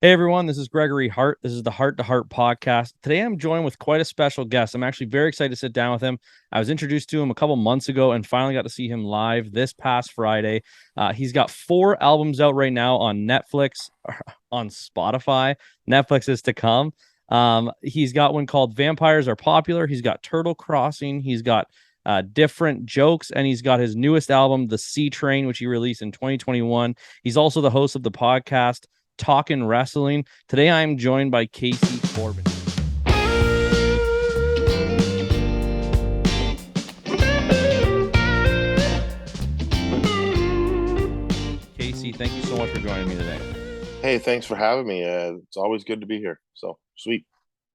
Hey everyone, this is Gregory Hart. This is the Heart to Heart podcast. Today I'm joined with quite a special guest. I'm actually very excited to sit down with him. I was introduced to him a couple months ago and finally got to see him live this past Friday. He's got 4 albums out right now on Netflix, on Spotify. Netflix is to come. He's got one called Vampires Are Popular. He's got Turtle Crossing. He's got different jokes, and he's got his newest album, The Sea Train, which he released in 2021. He's also the host of the podcast Talking Wrestling. Today I am joined by Corbin. Casey, thank you so much for joining me today. Hey, thanks for having me. It's always good to be here. So sweet.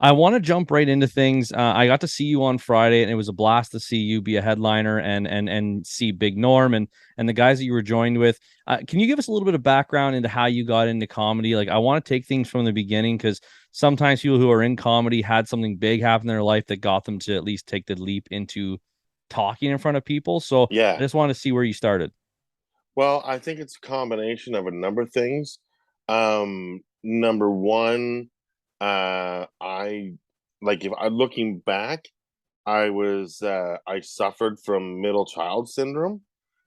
I want to jump right into things. I got to see you on Friday, and it was a blast to see you be a headliner and see Big Norm and the guys that you were joined with. Can you give us a little bit of background into how you got into comedy? Like, I want to take things from the beginning because sometimes people who are in comedy had something big happen in their life that got them to at least take the leap into talking in front of people. So I Yeah. just want to see where you started. Well, I think it's a combination of a number of things. Number one, I like if I'm looking back, I suffered from middle child syndrome,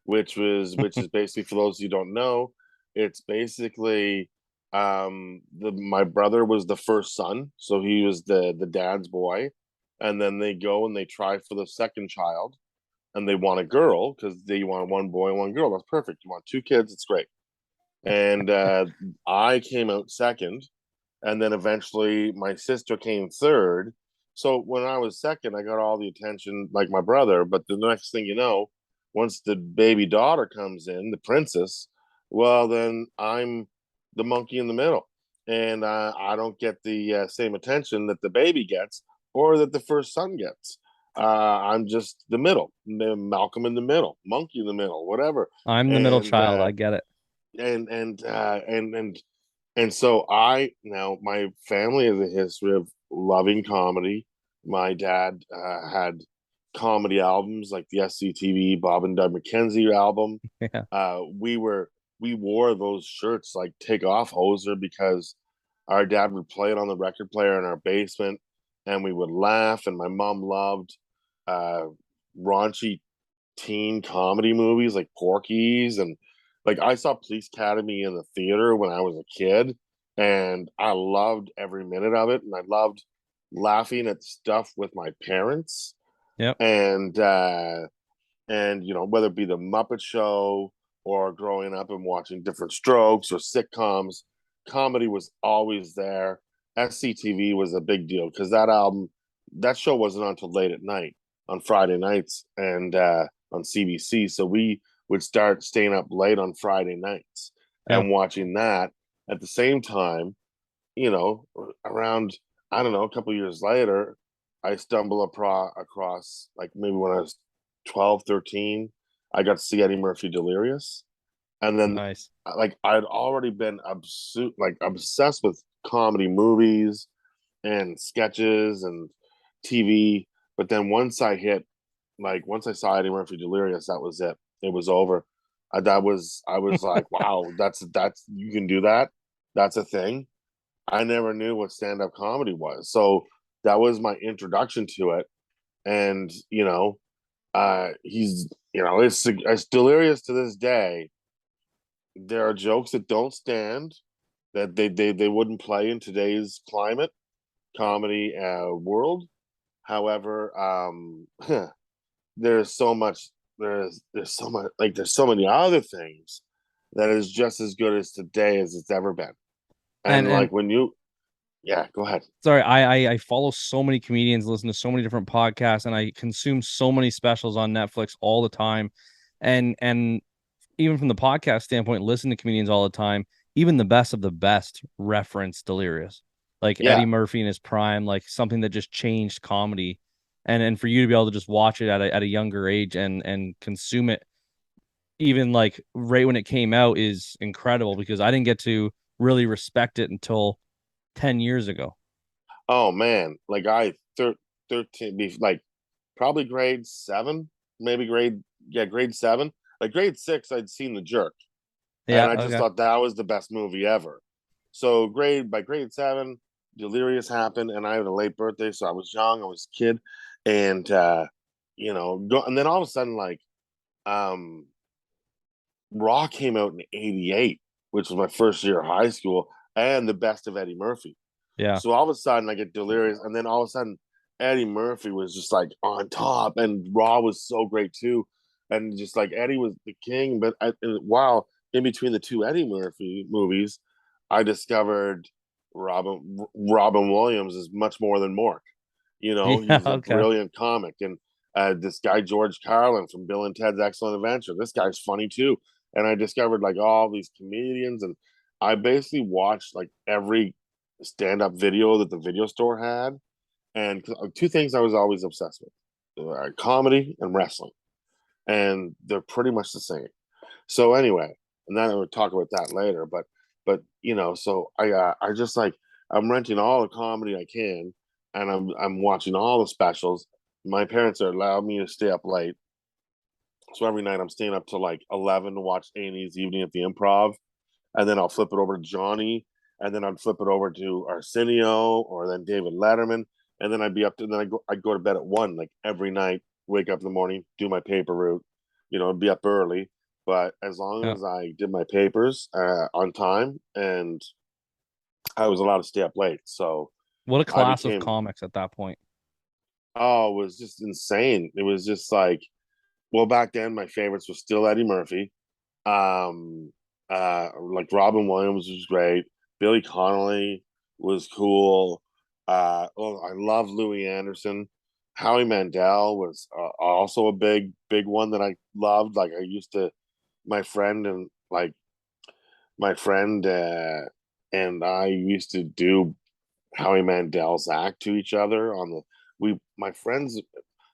which is basically, for those you don't know, it's basically the my brother was the first son, so he was the dad's boy, and then they go and they try for the second child, and they want a girl because they want one boy, one girl. That's perfect. You want two kids, it's great. And I came out second, and then eventually my sister came third. So when I was second, I got all the attention like my brother. But the next thing you know, once the baby daughter comes in, the princess, well, then I'm the monkey in the middle, and I don't get the same attention that the baby gets or that the first son gets. I'm just the middle, Malcolm in the middle, monkey in the middle, whatever. I'm the middle And child. I get it. and and and so I now my family has a history of loving comedy. My dad had comedy albums like the SCTV Bob and Doug McKenzie album. Yeah. We wore those shirts like take off hoser because our dad would play it on the record player in our basement, and we would laugh. And my mom loved uh, raunchy teen comedy movies like Porky's, and like I saw Police Academy in the theater when I was a kid, and I loved every minute of it, and I loved laughing at stuff with my parents, Yep. and whether it be the Muppet Show or growing up and watching different Strokes or sitcoms, comedy was always there. SCTV was a big deal because that show wasn't on until late at night on Friday nights, and on CBC. So we would start staying up late on Friday nights Yep. and watching that. At the same time, you know, around, I don't know, a couple of years later, I stumble across, like maybe when I was 12, 13, I got to see Eddie Murphy Delirious. And then, Nice. like, I'd already been obsessed with comedy movies and sketches and TV. But then once I saw Eddie Murphy Delirious, that was it. It was over. I was like, wow, that's you can do that. That's a thing. I never knew what stand up comedy was. So that was my introduction to it. And, he's, it's delirious to this day. There are jokes that don't stand, that they wouldn't play in today's climate comedy world. However, there's so much, there's so much, like, there's so many other things that is just as good as today as it's ever been. And And and like yeah, go ahead. sorry, I follow so many comedians, listen to so many different podcasts, and I consume so many specials on Netflix all the time. And even from the podcast standpoint, listen to comedians all the time. Even the best of the best reference Delirious, like Eddie Yeah, Murphy in his prime, like something that just changed comedy. And for you to be able to just watch it at a younger age and consume it, even like right when it came out, is incredible because I didn't get to really respect it until 10 years ago. oh man, like 13, like probably grade seven, maybe grade seven. Like grade six, I'd seen The Jerk, and Yeah, I just okay. thought that was the best movie ever. So by grade 7, Delirious happened, and I had a late birthday, so I was young, I was a kid, and and then all of a sudden, like, um, Raw came out in '88, which was my first year of high school, and the best of Eddie Murphy. Yeah. So all of a sudden, I get Delirious, and then all of a sudden, Eddie Murphy was just like on top, and Raw was so great too, and just like Eddie was the king. But while in between the two Eddie Murphy movies, I discovered Robin Williams is much more than Mork. Yeah. He's a Okay. brilliant comic, and this guy George Carlin from Bill and Ted's Excellent Adventure. This guy's funny too, and I discovered like all these comedians, and I basically watched like every stand-up video that the video store had, and two things I was always obsessed with: comedy and wrestling, and they're pretty much the same. So anyway, and then we'll talk about that later. But so I just like I'm renting all the comedy I can, and I'm watching all the specials. My parents are allowed me to stay up late, so every night I'm staying up till like 11 to watch A&E's Evening at the Improv, and then I'll flip it over to Johnny, and then I'd flip it over to Arsenio or then David Letterman, and then I'd be up to then I'd go to bed at 1 like every night, wake up in the morning, do my paper route, be up early. But as long Yeah. as I did my papers on time, and I was allowed to stay up late, so What a I class of became comics at that point. it was just insane. It was just like, well, back then my favorites were still Eddie Murphy. Um, like Robin Williams was great. Billy Connolly was cool. I love Louis Anderson. Howie Mandel was also a big one that I loved. Like I used to, my friend and like my friend and I used to do Howie Mandel's act to each other on the we my friends.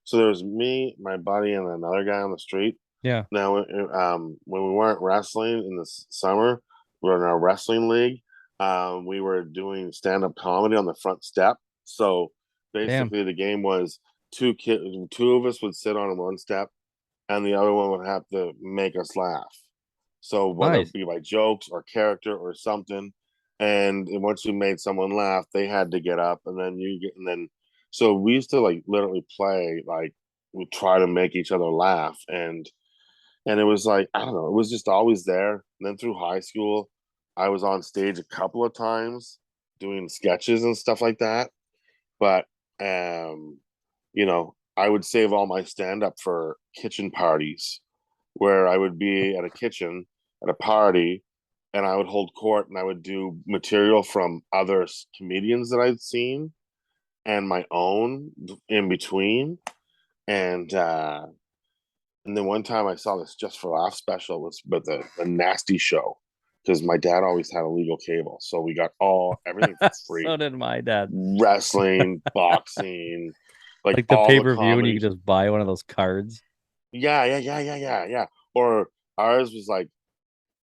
So there was me, my buddy, and another guy on the street. Yeah. Now, when we weren't wrestling in the summer, we were in our wrestling league. We were doing stand-up comedy on the front step. So Damn. basically, the game was two of us would sit on one step, and the other one would have to make us laugh. So whether Nice. it be by jokes or character or something, and once you made someone laugh, they had to get up, and then so we used to like literally play like we try to make each other laugh, and it was like I don't know, it was just always there. And then through high school, I was on stage a couple of times doing sketches and stuff like that. But I would save all my stand up for kitchen parties where I would be at a kitchen at a party and I would hold court and I would do material from other comedians that I'd seen and my own in between. And and then one time I saw this Just for Laugh special was with the Nasty Show because my dad always had illegal cable, so we got everything for So free: did my dad. wrestling, boxing, like Like the all the pay-per-view, and you could comedies. just buy one of those cards. Yeah. Or ours was like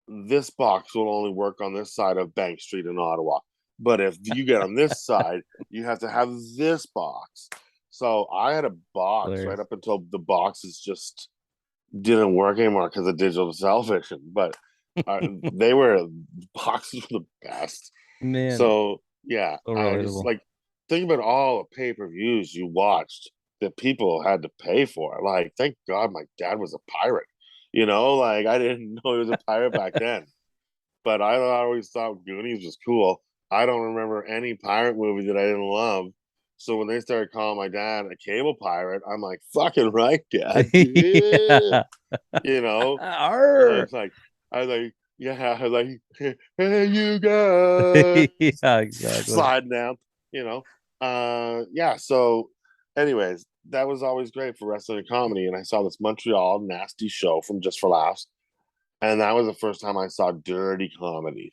this box will only work on this side of Bank Street in Ottawa, but if you get on this side, you have to have this box. So I had a box right Hilarious. up until the boxes just didn't work anymore because of digital television. But they were boxes were the best. Man, So yeah, so I just relatable. like think about all the pay-per-views you watched that people had to pay for. Like, thank God my dad was a pirate. Like I didn't know he was a pirate back then. But I always thought Goonies was cool. I don't remember any pirate movie that I didn't love. So when they started calling my dad a cable pirate, I'm like, fucking right, dad. Yeah. Yeah. You know, Arr! it's like, I was like, yeah, I was like, hey, you guys, Yeah, exactly. sliding down, you know. Yeah. So, anyways, that was always great for wrestling and comedy. And I saw this Montreal Nasty Show from Just for Laughs, and that was the first time I saw dirty comedy.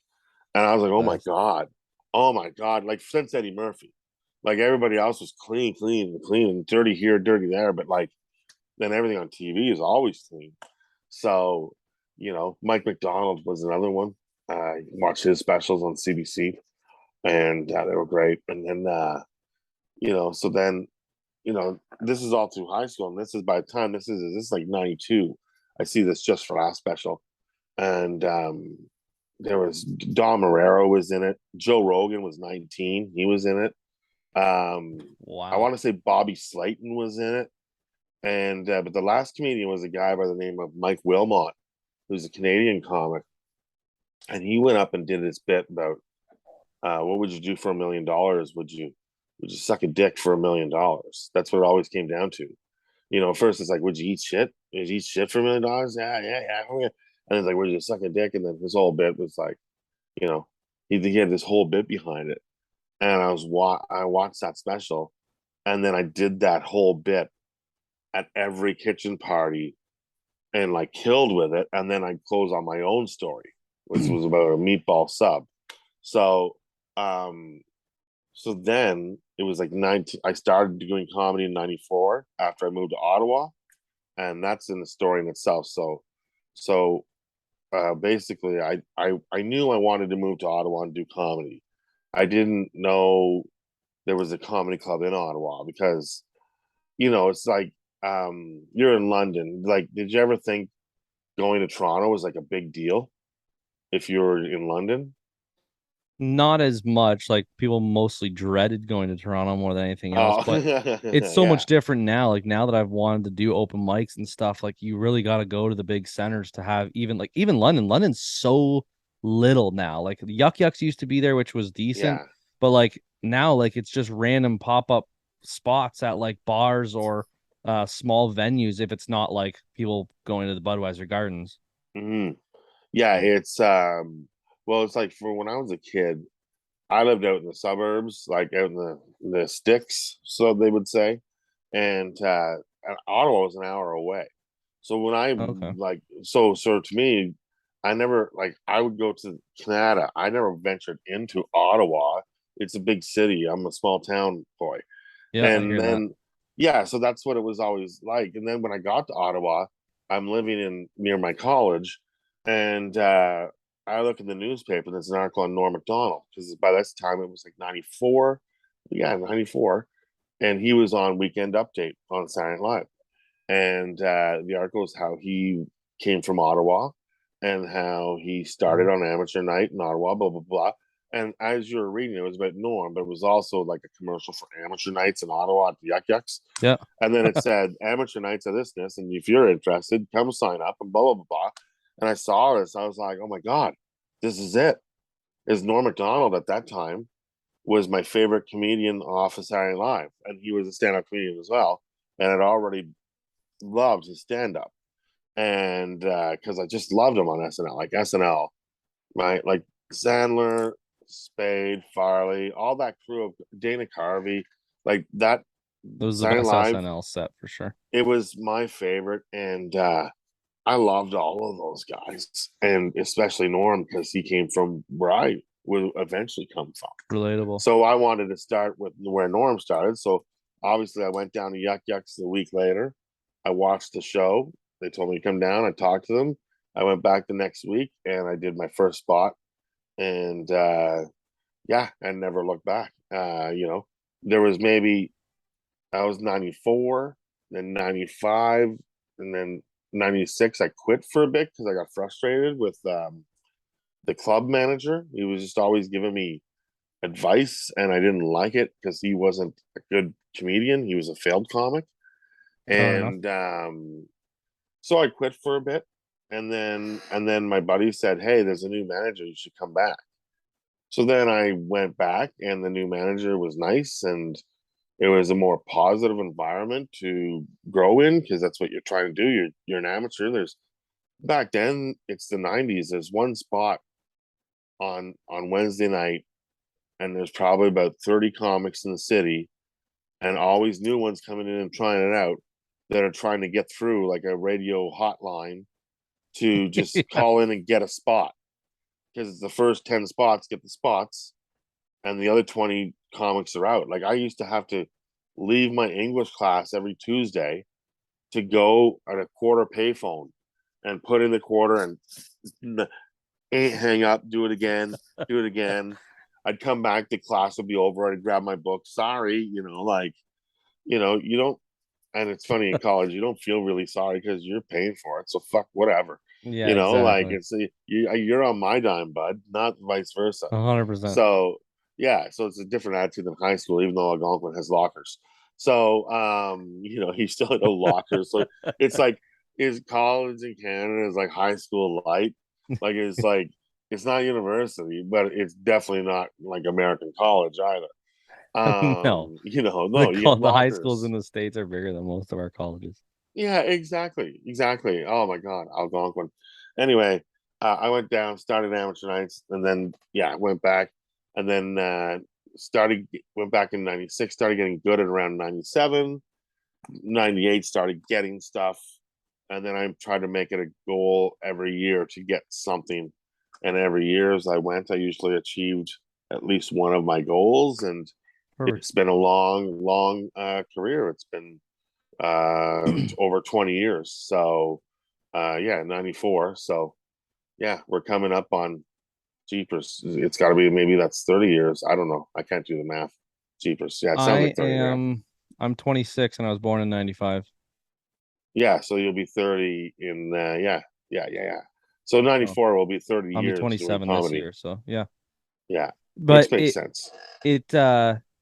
And I was like, Best. oh my God. Like since Eddie Murphy, like everybody else was clean, and dirty here, dirty there. But like then everything on TV is always clean. So, Mike Macdonald was another one. Watched his specials on CBC, and they were great. And then, so then, this is all through high school, and this is by the time this is like '92. I see this Just for Last special, and there was Don Marrero was in it. Joe Rogan was 19. He was in it. I Wow. want to say Bobby Slayton was in it. And but the last comedian was a guy by the name of Mike Wilmot, who's a Canadian comic. And he went up and did his bit about what would you do for $1 million? Would you suck a dick for $1 million? That's what it always came down to. First it's like, would you eat shit? Would you eat shit for $1 million? Yeah, yeah, yeah. And it's like, would you suck a dick? And then his whole bit was like, you know, he had this whole bit behind it. And I watched that special, and then I did that whole bit at every kitchen party and like killed with it. And then I closed on my own story, which was about a meatball sub. So, um, so then it was like 19. I started doing comedy in '94 after I moved to Ottawa, and that's in the story in itself. So basically, I knew I wanted to move to Ottawa and do comedy. I didn't know there was a comedy club in Ottawa because it's like you're in London. Like, did you ever think going to Toronto was like a big deal if you were in London? Not as much. Like people mostly dreaded going to Toronto more than anything else, Oh, but it's so yeah. much different now. Like now that I've wanted to do open mics and stuff, like you really got to go to the big centers to have even London. London's so little now. Like the Yuck Yucks used to be there, which was decent, Yeah. but like now, like it's just random pop up spots at like bars or small venues if it's not like people going to the Budweiser Gardens. Hmm. Yeah, it's well, it's like for when I was a kid, I lived out in the suburbs, like out in the sticks, so they would say. And Ottawa was an hour away. So when I Okay. like so to me, I never like I would go to Canada. I never ventured into Ottawa. It's a big city. I'm a small town boy. Yeah, I And hear that. then yeah, so that's what it was always like. And then when I got to Ottawa, I'm living in near my college, and I look in the newspaper and there's an article on Norm Macdonald because by this time it was like 94. Yeah, 94. And he was on Weekend Update on Saturday Night Live. And the article is how he came from Ottawa and how he started Mhm. on amateur night in Ottawa, blah, blah, blah. And as you were reading, it was about Norm, but it was also like a commercial for amateur nights in Ottawa at the Yuck Yucks. Yeah. And then it said amateur nights of this, and if you're interested, come sign up and blah, blah, blah, blah. And I saw this, I was like, oh my God, this is it. Is Norm Macdonald at that time was my favorite comedian off of Saturday Night Live. And he was a stand-up comedian as well. And I'd already loved his stand-up. And because I just loved him on SNL, like SNL, right? Like Sandler, Spade, Farley, all that crew of Dana Carvey, like that It was the Saturday Night best Live, SNL set for sure. it was my favorite. And I loved all of those guys, and especially Norm because he came from where I would eventually come from. Relatable. So I wanted to start with where Norm started. So obviously I went down to Yuck Yucks a week later. I watched the show. They told me to come down. I talked to them. I went back the next week and I did my first spot. And yeah, I never looked back. There was maybe I was 94, then 95, and then 96. I quit for a bit because I got frustrated with the club manager. He was just always giving me advice, and I didn't like it because he wasn't a good comedian. He was a failed comic, Fair enough. and so I quit for a bit. And then my buddy said, "Hey, there's a new manager. You should come back." So then I went back, and the new manager was nice, and it was a more positive environment to grow in because that's what you're trying to do. You're an amateur. There's back then it's the '90s. There's one spot on Wednesday night, and there's probably about 30 comics in the city, and always new ones coming in and trying it out that are trying to get through like a radio hotline to just Yeah. call in and get a spot because it's the first 10 spots get the spots and the other 20 comics are out. Like I used to have to leave my English class every Tuesday to go at a quarter payphone and put in the quarter and hang up, do it again, do it again. I'd come back, the class would be over. I'd grab my book. Sorry, you don't. And it's funny in college, you don't feel really sorry because you're paying for it. So fuck whatever. Yeah, You know, like exactly. it's you're on my dime, bud, not vice versa. 100%. So yeah, so it's a different attitude than high school, even though Algonquin has lockers. So he still had no lockers. So it's like is college in Canada is like high school light. Like it's not university, but it's definitely not like American college either. No, No, you get the high schools in lockers. the States are bigger than most of our colleges. Yeah, exactly. Exactly. Oh my God, Algonquin. Anyway, I went down, started amateur nights, and then yeah, went back, and then started went back in '96, started getting good at around '97, '98, started getting stuff, and then I tried to make it a goal every year to get something. And every year as I went, I usually achieved at least one of my goals, and Perfect. it's been a long, long career. It's been over 20 years. So yeah, 94. So yeah, we're coming up on Jeepers. It's got to be maybe that's 30 years. I don't know. I can't do the math. Jeepers. Yeah, it sounds I like 30 now. am I'm 26 and I was born in 95. Yeah, so you'll be 30 in yeah. So So 94 will be 30 I'll be years doing 27 this comedy. year. So yeah. Yeah, But which makes sense. it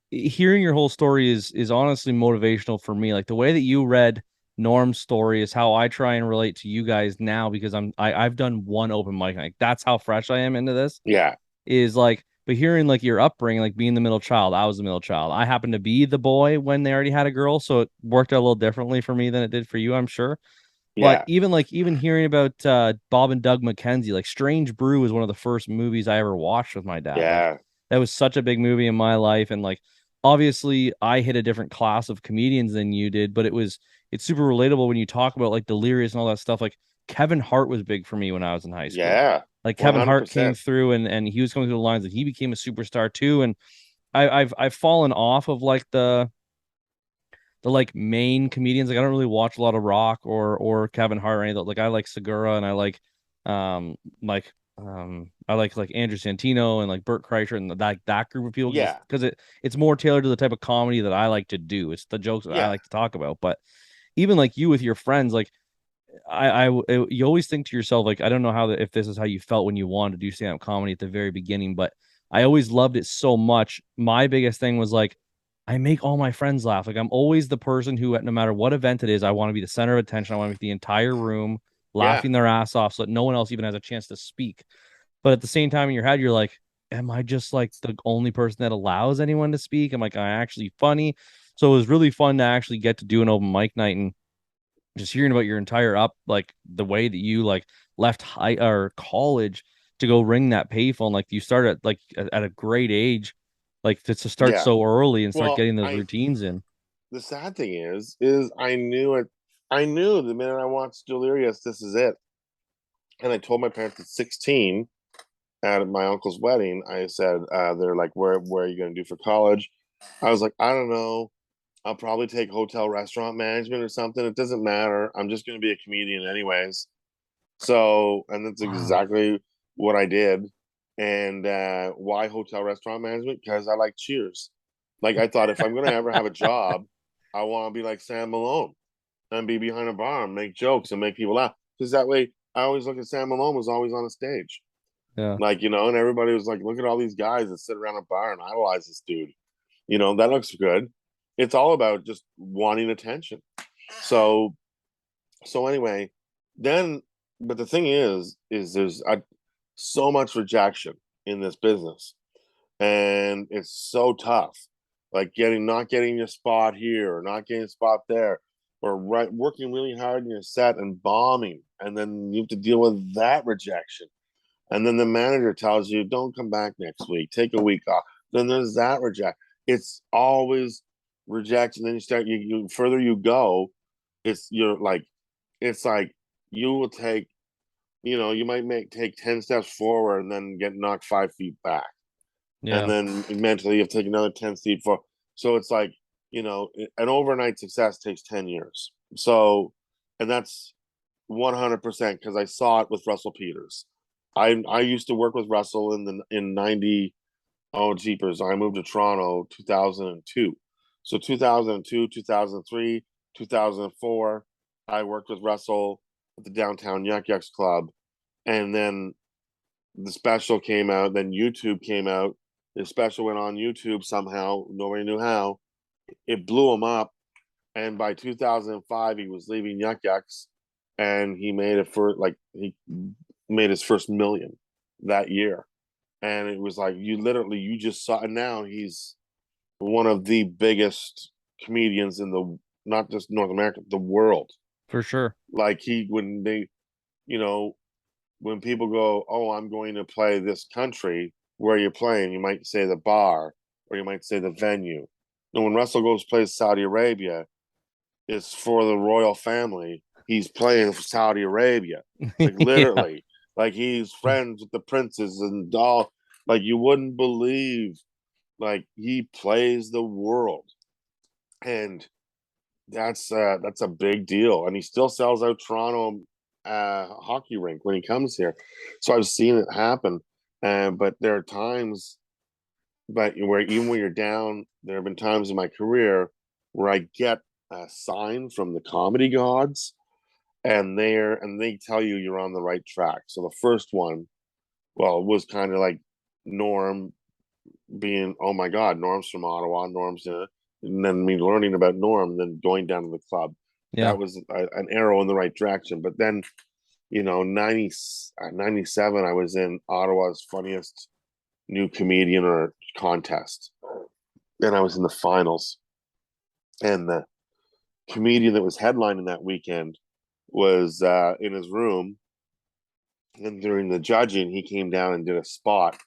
hearing your whole story is honestly motivational for me. Like the way that you read Norm's story is how I try and relate to you guys now because I've done one open mic night. That's how fresh I am into this. Yeah, Is like, but hearing like your upbringing, like being the middle child, I was the middle child. I happened to be the boy when they already had a girl, so it worked out a little differently for me than it did for you, I'm sure. But yeah, even hearing about Bob and Doug McKenzie, like Strange Brew was one of the first movies I ever watched with my dad. Like yeah, that was such a big movie in my life, and like obviously I hit a different class of comedians than you did, but it's super relatable when you talk about like Delirious and all that stuff. Like Kevin Hart was big for me when I was in high school. yeah. Like Kevin Hart came 100%. through and he was coming through the lines and he became a superstar too. And I've fallen off of like the like main comedians. Like I don't really watch a lot of Rock or Kevin Hart or any of that. Like I like Segura and I um like I like Andrew Santino and like Burt Kreischer and that group of people Yeah, because it's more tailored to the type of comedy that I like to do. It's the jokes that I yeah, like to talk about. But even like you with your friends, like you always think to yourself like I don't know if this is how you felt when you wanted to do stand up comedy at the very beginning, but I always loved it so much. My biggest thing was like I make all my friends laugh. Like I'm always the person who, no matter what event it is, I want to be the center of attention. I want to make the entire room yeah, laughing their ass off so that no one else even has a chance to speak. But at the same time, in your head, you're like, am I just like the only person that allows anyone to speak? I'm like, am I actually funny? So it was really fun to actually get to do an open mic night and just hearing about your entire like the way that you like left high or college to go ring that payphone. Like you started like at a great age, like to start yeah. so early and start Well, getting those I routines in. the sad thing is I knew it. I knew the minute I watched Delirious, this is it. And I told my parents at 16 at my uncle's wedding. I said, they're like, where are you going to do for college? I was like, I don't know. I'll probably take hotel restaurant management or something. It doesn't matter. I'm just going to be a comedian anyways. So, and that's Wow. exactly what I did. And why hotel restaurant management? Because I like Cheers. Like I thought, if I'm going to ever have a job, I want to be like Sam Malone and be behind a bar and make jokes and make people laugh. Because that way, I always look at Sam Malone was always on a stage, Yeah. like and everybody was like, look at all these guys that sit around a bar and idolize this dude. That looks good. It's all about just wanting attention. So anyway, then but the thing is there's so much rejection in this business, and it's so tough. Like not getting your spot here or not getting a spot there, or working really hard in your set and bombing, and then you have to deal with that rejection. And then the manager tells you, don't come back next week, take a week off. Then there's that reject. It's always rejection. Then you start, you further you go, it's like you will take, you might take 10 steps forward and then get knocked 5 feet back. And Yeah. then mentally you have to take another 10 feet forward. So it's like, an overnight success takes 10 years. So, and that's 100% because I saw it with Russell Peters. I used to work with Russell in 90. Oh jeepers! I moved to Toronto 2002. So 2002, 2003, 2004, I worked with Russell at the downtown Yuck Yucks Club, And then the special came out, then YouTube came out. The special went on YouTube somehow, nobody knew how. It blew him up, and by 2005 he was leaving Yuck Yucks, and he made it for like he made his first million that year. And it was like you just saw, and now he's one of the biggest comedians in the, not just North America, the world. For sure. Like when they, you know, when people go, oh, I'm going to play this country, where you're playing, you might say the bar, or you might say the venue. And when Russell goes plays Saudi Arabia, it's for the royal family. He's playing for Saudi Arabia, like Yeah, literally, like he's friends with the princes and all. Like you wouldn't believe, like he plays the world, and that's a big deal. And he still sells out Toronto hockey rink when he comes here. So I've seen it happen. But there are times, but where even when you're down, there have been times in my career where I get a sign from the comedy gods, and they tell you you're on the right track. So the first one, well, it was kind of like Norm being, oh my God, Norm's from Ottawa, and then me learning about Norm, then going down to the club. yeah. That was an arrow in the right direction. But then, 97, I was in Ottawa's funniest new comedian or contest. And I was in the finals. And the comedian that was headlining that weekend was in his room. And during the judging, he came down and did a spot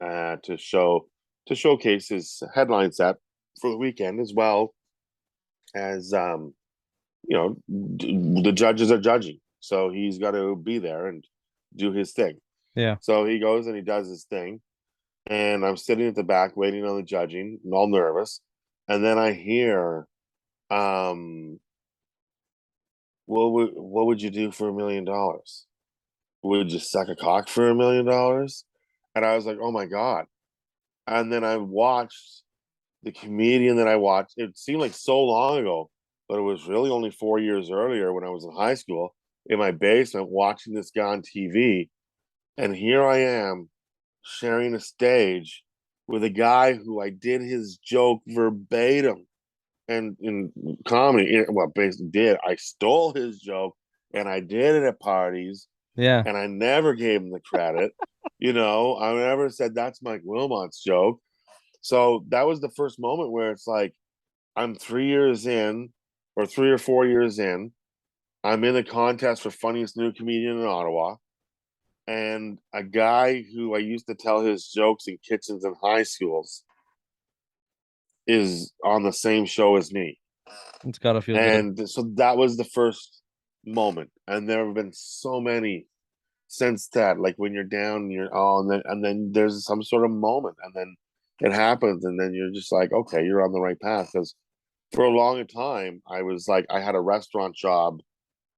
to showcase his headline set for the weekend, as well as the judges are judging, so he's got to be there and do his thing. Yeah. So he goes and he does his thing, and I'm sitting at the back waiting on the judging, and all nervous. And then I hear, what would you do for $1 million? Would you suck a cock for $1 million? And I was like, oh my God. And then I watched the comedian that I watched. It seemed like so long ago, but it was really only 4 years earlier, when I was in high school, in my basement watching this guy on TV. And here I am sharing a stage with a guy who I did his joke verbatim. And in comedy, well, basically did. I stole his joke and I did it at parties, Yeah. and I never gave him the credit. I never said that's Mike Wilmot's joke. So that was the first moment where it's like, I'm 3 years in, or 3 or 4 years in. I'm in the contest for funniest new comedian in Ottawa. And a guy who I used to tell his jokes in kitchens and high schools is on the same show as me. It's gotta feel good. And so that was the first moment. And there have been so many since that. Like when you're down, you're, oh, and then there's some sort of moment, and then it happens, and then you're just like, okay, you're on the right path. Because for a long time, I was like, I had a restaurant job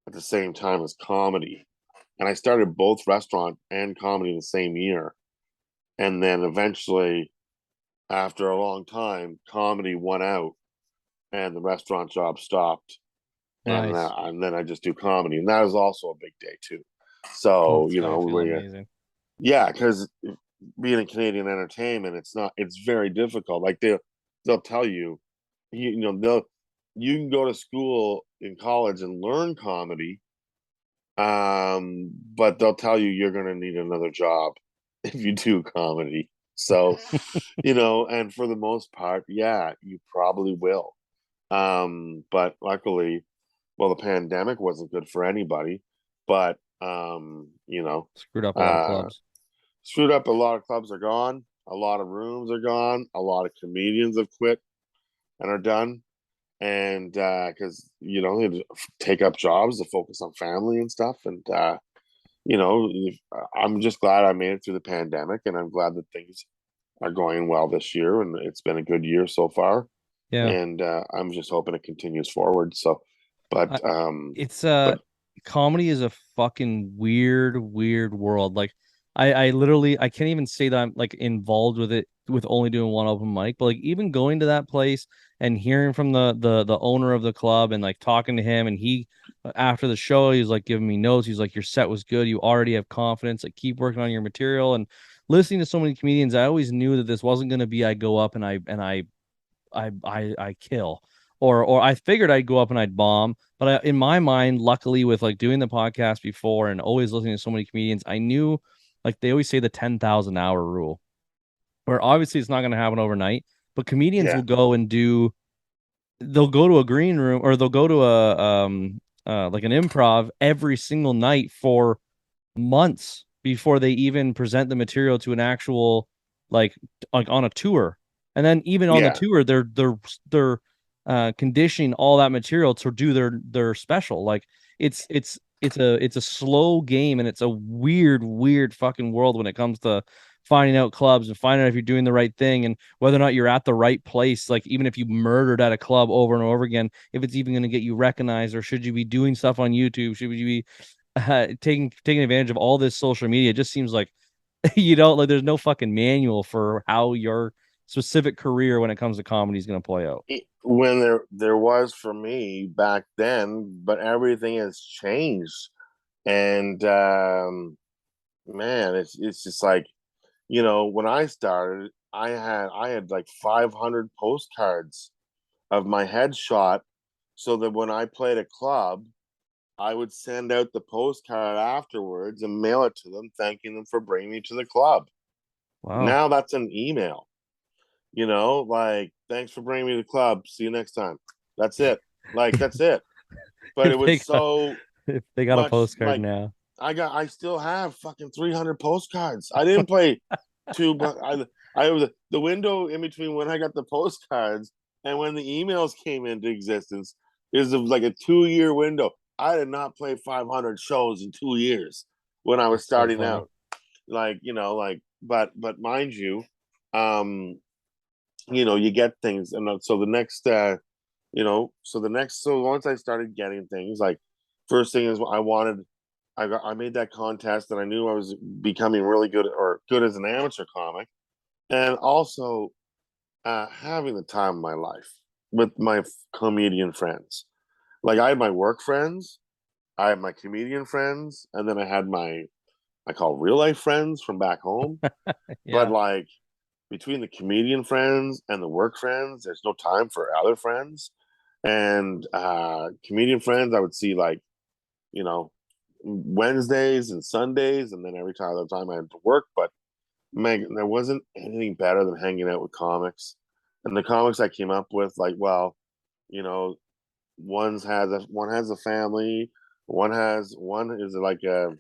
at the same time as comedy. And I started both restaurant and comedy the same year. And then eventually, after a long time, comedy won out, and the restaurant job stopped. Nice. And then I just do comedy. And that was also a big day too. Oh, So, it's gotta feel amazing. yeah, because being in Canadian entertainment, it's very difficult. Like they'll tell you, you can go to school in college and learn comedy, but they'll tell you you're going to need another job if you do comedy. So, and for the most part, yeah, you probably will. But luckily, well, the pandemic wasn't good for anybody, but Screwed up a lot of uh, clubs. screwed up. A lot of clubs are gone. A lot of rooms are gone. A lot of comedians have quit and are done. And because they take up jobs to focus on family and stuff. And I'm just glad I made it through the pandemic, and I'm glad that things are going well this year, and it's been a good year so far. Yeah. And I'm just hoping it continues forward. So, I, but it's but comedy is a fucking weird world. Like I literally I can't even say that I'm like involved with it with only doing one open mic, but like even going to that place and hearing from the owner of the club and like talking to him, and he after the show he was like giving me notes. He's like, your set was good, you already have confidence, like keep working on your material. And listening to so many comedians, I always knew that this wasn't going to be I go up and I kill, or I figured I'd go up and I'd bomb. But in my mind, luckily, with like doing the podcast before and always listening to so many comedians, I knew, like they always say, the 10,000 hour rule, where obviously it's not going to happen overnight, but comedians Yeah, will go and do, they'll go to a green room, or they'll go to a like an improv every single night for months before they even present the material to an actual, like on a tour. And then even on the yeah, tour, they're conditioning all that material to do their special. Like it's a slow game, and it's a weird fucking world when it comes to finding out clubs and finding out if you're doing the right thing and whether or not you're at the right place. Like even if you murdered at a club over and over again, if it's even going to get you recognized, or should you be doing stuff on YouTube? Should you be taking advantage of all this social media? It just seems like you don't, like there's no fucking manual for how your specific career when it comes to comedy is going to play out. when there was for me back then, but everything has changed. And man, it's just like, when I started, I had like 500 postcards of my headshot, so that when I played a club, I would send out the postcard afterwards and mail it to them, thanking them for bringing me to the club. Wow. Now that's an email, like, thanks for bringing me to the club. See you next time. That's it. Like, that's it. But it if they was got so if they got a much postcard like now. I still have fucking 300 postcards. I didn't play two, but I was the window in between when I got the postcards and when the emails came into existence is like a 2 year window. I did not play 500 shows in 2 years when I was That's so starting funny. out. But mind you, um, you get things, and so the next, so once I started getting things, like, first thing is I made that contest, and I knew I was becoming really good, or good as an amateur comic, and also having the time of my life with my comedian friends. Like, I had my work friends, I had my comedian friends, and then I had my, I call real life friends from back home. But Yeah. like, between the comedian friends and the work friends, there's no time for other friends. And comedian friends, I would see, like, you know, Wednesdays and Sundays, and then every time the time I had to work. But man, there wasn't anything better than hanging out with comics. And the comics I came up with, like, well, you know, one has a family, one is like an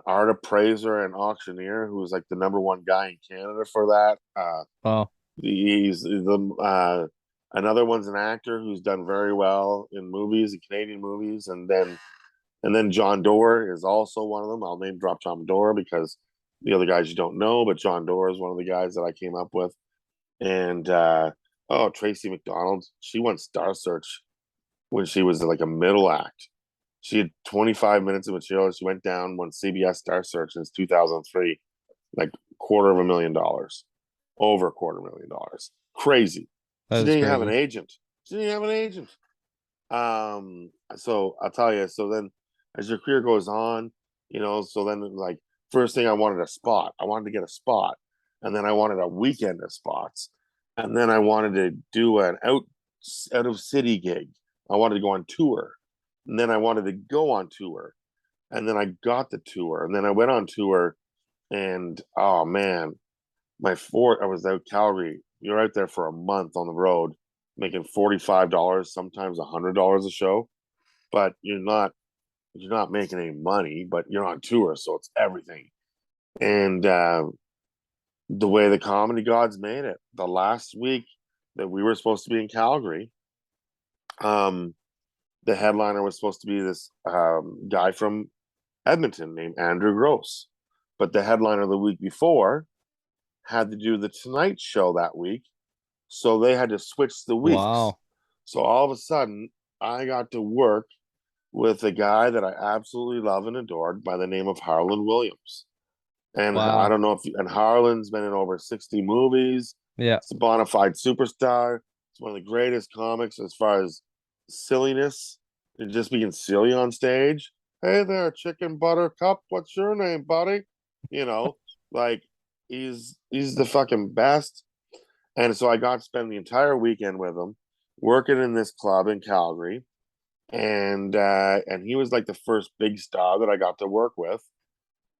art appraiser and auctioneer who's like the number one guy in Canada for that. Wow. He's the another one's an actor who's done very well in movies, in Canadian movies, and then John Doerr is also one of them. I'll name drop John Doerr because the other guys you don't know, but John Doerr is one of the guys that I came up with. And oh, Tracy Macdonald, she won Star Search when she was like a middle act. She had 25 minutes of material. She went down, won CBS Star Search since 2003, like $250,000, over $250,000. Crazy. That She is didn't even have an crazy. agent. She didn't have an agent. So I'll tell you. So then, as your career goes on, so then, like, first thing, I wanted a spot. I wanted to get a spot, and then I wanted a weekend of spots, and then I wanted to do an out of city gig. I wanted to go on tour, and then I wanted to go on tour, and then I got the tour, and then I went on tour, and oh man, I was out Calgary. You're out there for a month on the road, making $45, sometimes $100 a show, but you're not making any money, but you're on tour, so it's everything. And the way the comedy gods made it, the last week that we were supposed to be in Calgary, um, the headliner was supposed to be this guy from Edmonton named Andrew Gross, but the headliner the week before had to do the Tonight Show that week, so they had to switch the weeks. Wow. So all of a sudden, I got to work with a guy that I absolutely love and adored by the name of Harlan Williams. And I Wow. don't know if, and Harlan's been in over 60 movies. Yeah. It's a bona fide superstar. It's one of the greatest comics as far as silliness and just being silly on stage. Hey there, chicken butter cup. What's your name, buddy? You know, like he's the fucking best. And so I got to spend the entire weekend with him, working in this club in Calgary. And he was like the first big star that I got to work with.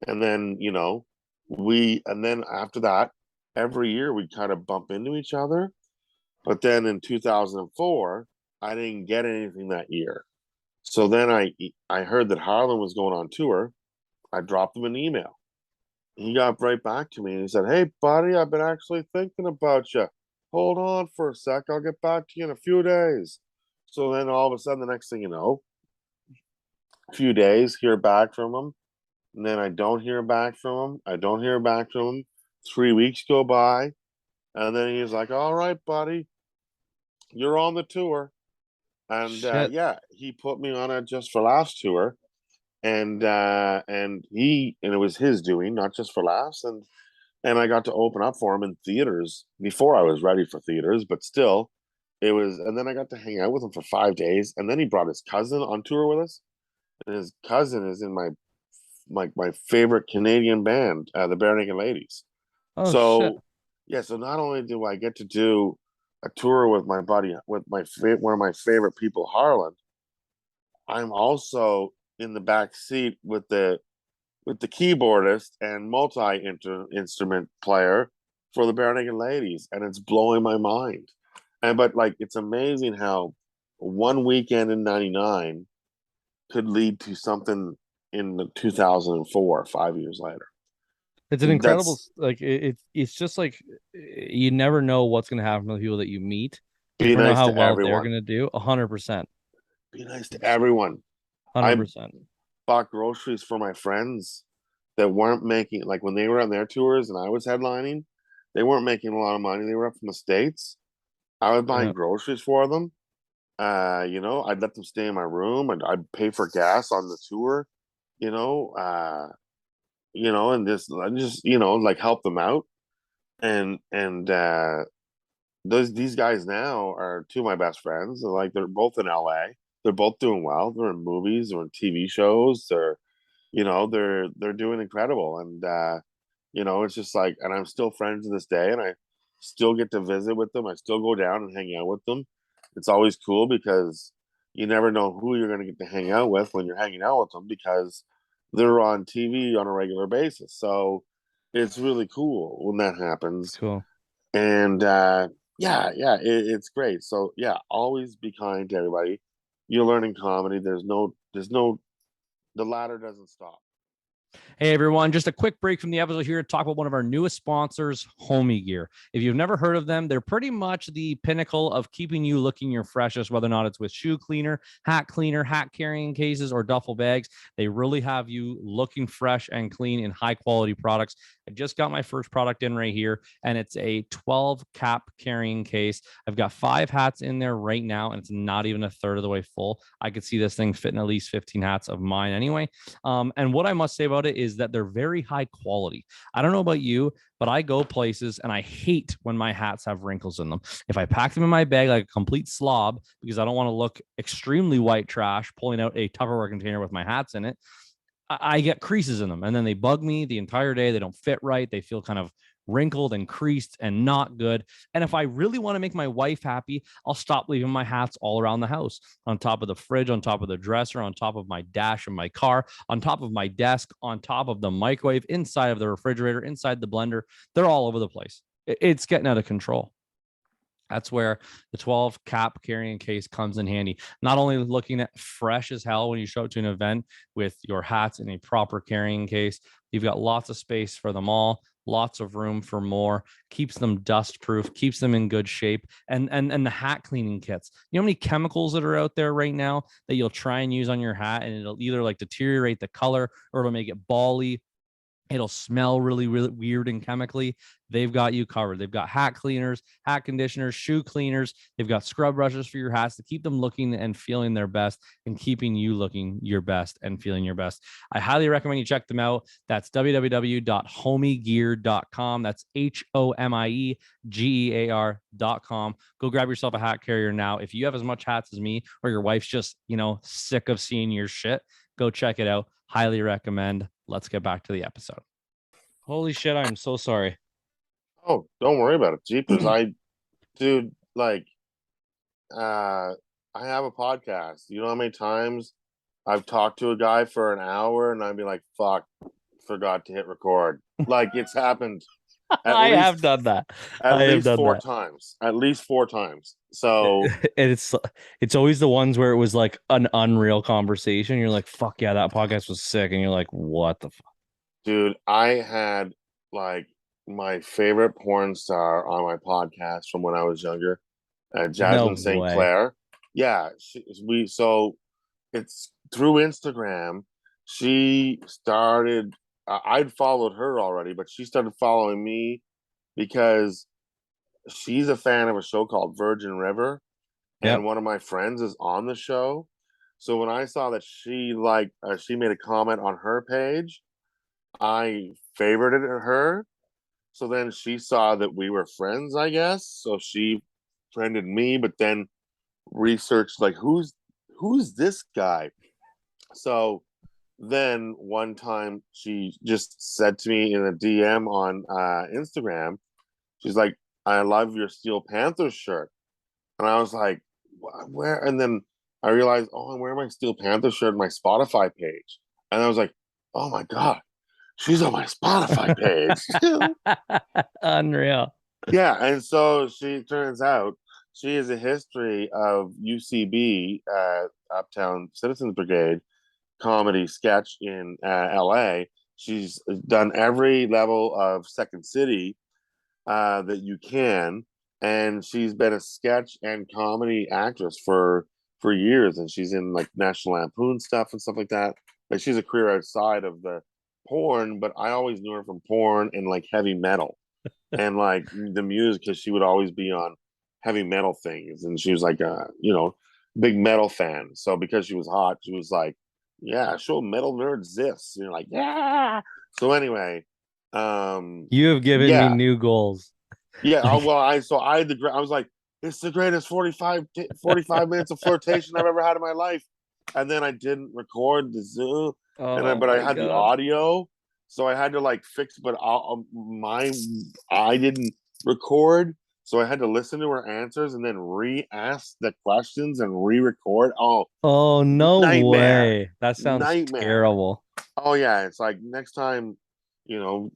And then, and then after that, every year we'd kind of bump into each other. But then in 2004, I didn't get anything that year. So then I heard that Harlan was going on tour. I dropped him an email. He got right back to me and he said, "Hey, buddy, I've been actually thinking about you. Hold on for a sec. I'll get back to you in a few days." So then all of a sudden, the next thing you know, a few days, hear back from him. And then I don't hear back from him. I don't hear back from him. 3 weeks go by. And then he's like, "All right, buddy, you're on the tour." And Shit. yeah, he put me on a Just for Laughs tour. And it was his doing, not Just for Laughs. And I got to open up for him in theaters before I was ready for theaters, but still, it was. And then I got to hang out with him for 5 days. And then he brought his cousin on tour with us. And his cousin is in my favorite Canadian band, the Bare Naked Ladies. Oh shit. So yeah, so not only do I get to do a tour with my buddy, with one of my favorite people, Harlan, I'm also in the back seat with the keyboardist and multi instrument player for the Bare Naked Ladies, and it's blowing my mind. And but like it's amazing how one weekend in '99 could lead to something in the 2004, 5 years later. It's an incredible, That's like it's just like you never know what's gonna happen to the people that you meet. You be never know nice how to well they're everyone. gonna do. 100%. Be nice to everyone. hundred I percent. bought groceries for my friends that weren't making, like when they were on their tours and I was headlining, they weren't making a lot of money. They were up from the States. I was buying Yeah. groceries for them. I'd let them stay in my room and I'd pay for gas on the tour, you know, uh, and this I just, like help them out. And these guys now are two of my best friends. They're both in LA. They're both doing well. They're in movies, they're in TV shows, they're doing incredible. And it's just like, and I'm still friends to this day, and I still get to visit with them. I still go down and hang out with them. It's always cool because you never know who you're going to get to hang out with when you're hanging out with them, because they're on TV on a regular basis. So it's really cool when that It's happens. cool. And yeah, it's great. So yeah, always be kind to everybody. You're learning comedy. There's no, the ladder doesn't stop. Hey everyone, just a quick break from the episode here to talk about one of our newest sponsors, Homey Gear. If you've never heard of them, they're pretty much the pinnacle of keeping you looking your freshest, whether or not it's with shoe cleaner, hat carrying cases, or duffel bags. They really have you looking fresh and clean in high quality products. I just got my first product in right here, and it's a 12 cap carrying case. I've got 5 hats in there right now, and it's not even a third of the way full. I could see this thing fitting at least 15 hats of mine anyway. And what I must say about it is that they're very high quality. I don't know about you, but I go places and I hate when my hats have wrinkles in them. If I pack them in my bag like a complete slob because I don't want to look extremely white trash pulling out a Tupperware container with my hats in it, I get creases in them, and then they bug me the entire day. They don't fit right. They feel kind of wrinkled and creased and not good. And if I really want to make my wife happy, I'll stop leaving my hats all around the house, on top of the fridge, on top of the dresser, on top of my dash of my car, on top of my desk, on top of the microwave, inside of the refrigerator, inside the blender. They're all over the place. It's getting out of control. That's where the 12 cap carrying case comes in handy. Not only looking at fresh as hell when you show up to an event with your hats in a proper carrying case, you've got lots of space for them all, lots of room for more, keeps them dust proof, keeps them in good shape. And the hat cleaning kits. You know how many chemicals that are out there right now that you'll try and use on your hat, and it'll either like deteriorate the color or it'll make it bally It'll smell really, really weird and chemically. They've got you covered. They've got hat cleaners, hat conditioners, shoe cleaners. They've got scrub brushes for your hats to keep them looking and feeling their best and keeping you looking your best and feeling your best. I highly recommend you check them out. That's www.homeygear.com. That's HOMIEGEAR.com. Go grab yourself a hat carrier now. If you have as much hats as me, or your wife's just, sick of seeing your shit, go check it out. Highly recommend. Let's get back to the episode. Holy shit, I'm so sorry. Oh, don't worry about it. Jeepers. Dude, like, I have a podcast. You know how many times I've talked to a guy for an hour and I'd be like, fuck, forgot to hit record. Like, it's happened I have done that. at least four times. At least four times. So and it's always the ones where it was like an unreal conversation. You're like, fuck yeah, that podcast was sick. And you're like, what the fuck? dude, I had like my favorite porn star on my podcast from when I was younger, No Jasmine way. Sinclair. Yeah, so it's through Instagram. She started. I'd followed her already, but she started following me because she's a fan of a show called Virgin River, and Yep. one of my friends is on the show. So when I saw that she made a comment on her page, I favorited her. So then she saw that we were friends, I guess. So she friended me, but then researched like who's this guy. So then one time she just said to me in a DM on Instagram, she's like, "I love your Steel Panther shirt," and I was like, "Where?" And then I realized, oh, I'm wearing my Steel Panther shirt on my Spotify page, and I was like, "Oh my god, she's on my Spotify page." Unreal. Yeah, and so she turns out she has a history of UCB, Uptown Citizens Brigade comedy sketch in LA. She's done every level of Second City that you can, and she's been a sketch and comedy actress for years, and she's in like National Lampoon stuff and stuff like that. Like she's a career outside of the porn, but I always knew her from porn and like heavy metal and like the music because she would always be on heavy metal things, and she was like a big metal fan. So because she was hot, she was like, "Yeah, show metal nerds this." And you're like, "Yeah." So anyway, You have given me yeah, new goals. yeah. Like, Well, I was like, "It's the greatest 45 minutes of flirtation I've ever had in my life." And then I didn't record the Zoom, oh but I my had the God. audio, so I had to like fix. But I didn't record, so I had to listen to her answers and then re-ask the questions and re-record. Oh, Oh, no nightmare, way. That sounds nightmare. terrible. Oh yeah, it's like next time, you know,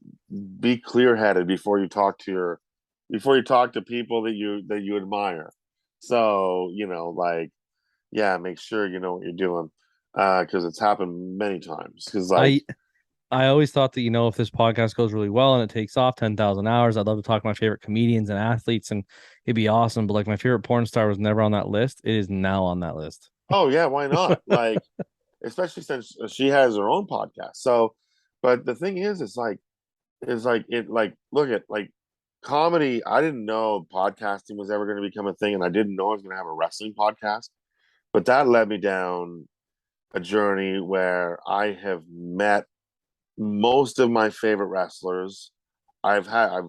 be clear-headed before you talk to people that you admire. So, like, yeah, make sure you know what you're doing. Because it's happened many times. Because like, I I always thought that, if this podcast goes really well and it takes off 10,000 hours, I'd love to talk to my favorite comedians and athletes and it'd be awesome. But like my favorite porn star was never on that list. It is now on that list. oh yeah, why not? Like, especially since she has her own podcast. So, but the thing is like it like look at like comedy. I didn't know podcasting was ever going to become a thing, and I didn't know I was going to have a wrestling podcast. But that led me down a journey where I have met most of my favorite wrestlers. I've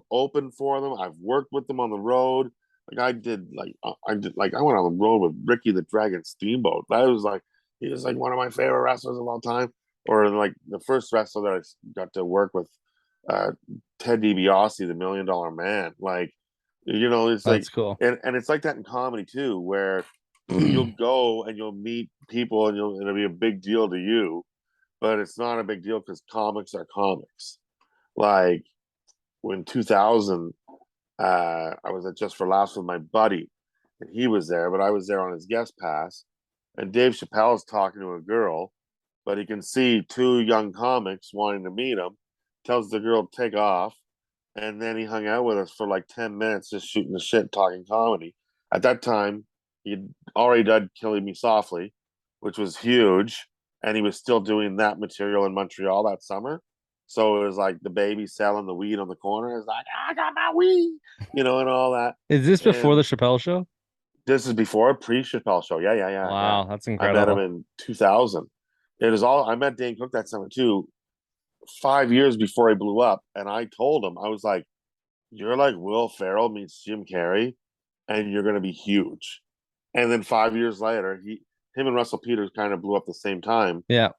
opened for them. I've worked with them on the road. Like I went on the road with Ricky the Dragon Steamboat. He was like one of my favorite wrestlers of all time. Or like the first wrestler that I got to work with, uh, Ted DiBiase, the Million Dollar Man. Like, it's like, That's cool. and it's like that in comedy too, where you'll go and you'll meet people and it'll be a big deal to you, but it's not a big deal because comics are comics. Like when 2000, I was at Just for Laughs with my buddy, and he was there, but I was there on his guest pass. And Dave Chappelle's talking to a girl, but he can see two young comics wanting to meet him. Tells the girl to take off, and then he hung out with us for like 10 minutes, just shooting the shit, talking comedy. At that time, he'd already done Killing Me Softly, which was huge, and he was still doing that material in Montreal that summer. So it was like the baby selling the weed on the corner. It's like, I got my weed, and all that. Is this before the And Chappelle show? this is before pre-Chappelle show. Yeah, yeah, yeah, yeah. Wow, that's I met him incredible. in 2000. It was all I met Dane Cook that summer too, 5 years before he blew up. And I told him, I was like, "You're like Will Ferrell meets Jim Carrey, and you're gonna be huge." And then 5 years later, him and Russell Peters kind of blew up the same time Yeah.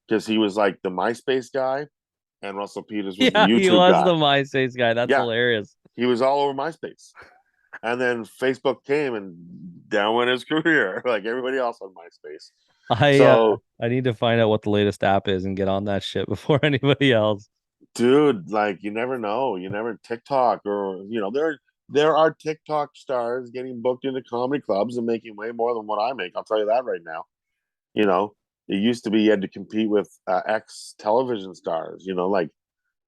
because he was like the MySpace guy, and Russell Peters was the Yeah, he YouTube was the guy. MySpace guy. That's Yeah, hilarious. he was all over MySpace. And then Facebook came and down went his career, like everybody else on MySpace. So, I need to find out what the latest app is and get on that shit before anybody else. dude, like you never know. You never TikTok or there are TikTok stars getting booked into comedy clubs and making way more than what I make. I'll tell you that right now. You know, it used to be you had to compete with ex television stars. Like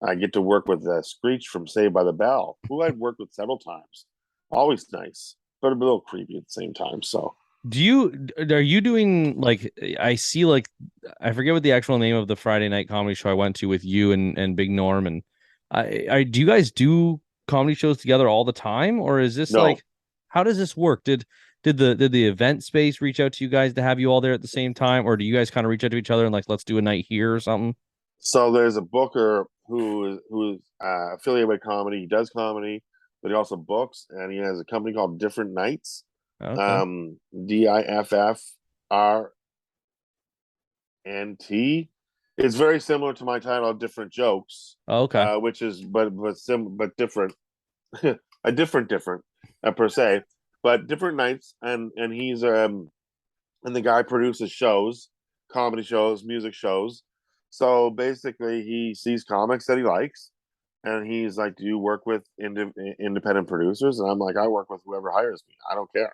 I get to work with Screech from Saved by the Bell, who I've worked with several times. Always nice, but a little creepy at the same time. So Are you doing like, I see like, I forget what the actual name of the Friday night comedy show I went to with you and Big Norm, and do you guys do comedy shows together all the time, or is this no. like, how does this work? Did the event space reach out to you guys to have you all there at the same time, or do you guys kind of reach out to each other and like, let's do a night here or something? So there's a booker who's affiliated with comedy. He does comedy, but he also books, and he has a company called Different Nights. Okay. DIFFRNT. It's very similar to my title, Different Jokes, Okay. which is but different, a different per se, but Different Nights, and he's and the guy produces shows, comedy shows, music shows. So basically, he sees comics that he likes, and he's like, "Do you work with independent producers?" And I'm like, "I work with whoever hires me. I don't care."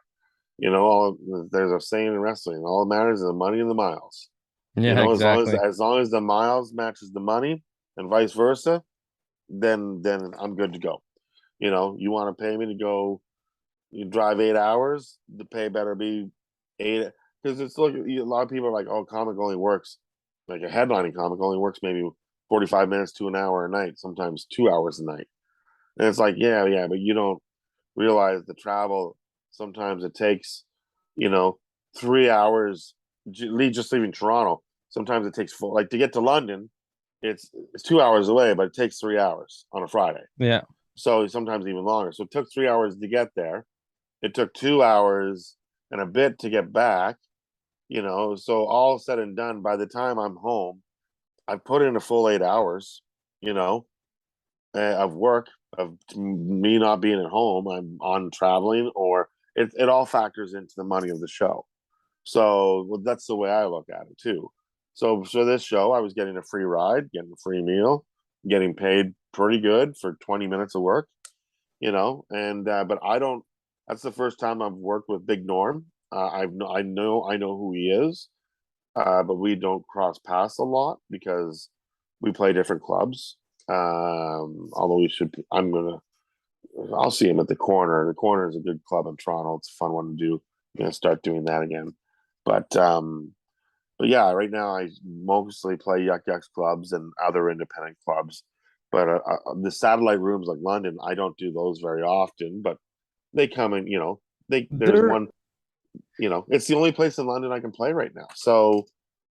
There's a saying in wrestling: all that matters is the money and the miles. Yeah, exactly. As long as the miles matches the money, and vice versa, then I'm good to go. You want to pay me to go, you drive 8 hours, the pay better be eight, because it's like a lot of people are like, oh, comic only works, like a headlining comic only works maybe 45 minutes to an hour a night, sometimes 2 hours a night. And it's like, yeah, yeah, but you don't realize the travel. Sometimes it takes, you know, 3 hours just leaving Toronto. Sometimes it takes like to get to London, it's 2 hours away, but it takes 3 hours on a Friday. Yeah. So sometimes even longer. So it took 3 hours to get there. It took 2 hours and a bit to get back. So all said and done, by the time I'm home, I've put in a full 8 hours, you know, of work, of me not being at home. I'm on traveling, or it all factors into the money of the show. So that's the way I look at it too. So for this show, I was getting a free ride, getting a free meal, getting paid pretty good for 20 minutes of work, and but I don't. That's the first time I've worked with Big Norm. I know who he is, but we don't cross paths a lot because we play different clubs. Although I'll see him at the corner. The corner is a good club in Toronto. It's a fun one to do. I'm gonna start doing that again. But but yeah, right now I mostly play Yuck Yucks clubs and other independent clubs. But the satellite rooms like London, I don't do those very often. But they come in, there's There one, it's the only place in London I can play right now. So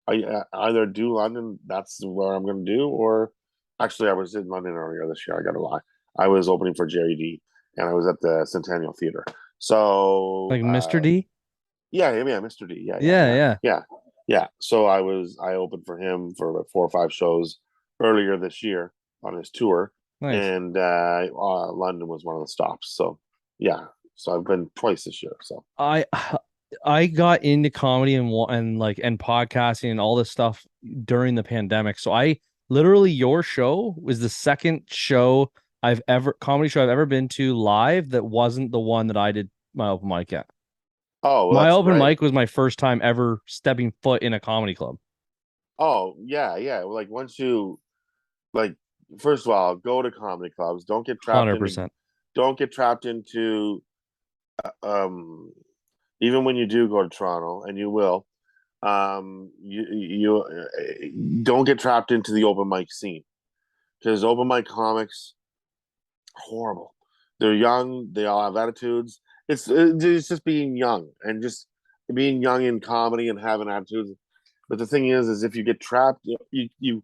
I either do London, that's where I'm going to do, or actually I was in London earlier this year. I got to lie, I was opening for Jerry D, and I was at the Centennial Theater. So like Mr. D? yeah, Mr. D, yeah, yeah, Yeah, yeah, yeah. yeah, yeah. So I opened for him for about 4 or 5 shows earlier this year on his tour, Nice. and London was one of the stops. So yeah, so I've been twice this year. So I I got into comedy and podcasting and all this stuff during the pandemic. So I literally, your show was the second show comedy show I've ever been to live that wasn't the one that I did my open mic at. oh, well, My that's open great. mic was my first time ever stepping foot in a comedy club. Oh yeah, yeah. Like once you like, first of all, go to comedy clubs. 100%. Don't get trapped into uh, um even when you do go to Toronto, and you will, you don't get trapped into the open mic scene. because open mic comics horrible. They're young. They all have attitudes. It's just being young and just being young in comedy and having attitudes. But the thing is if you get trapped, you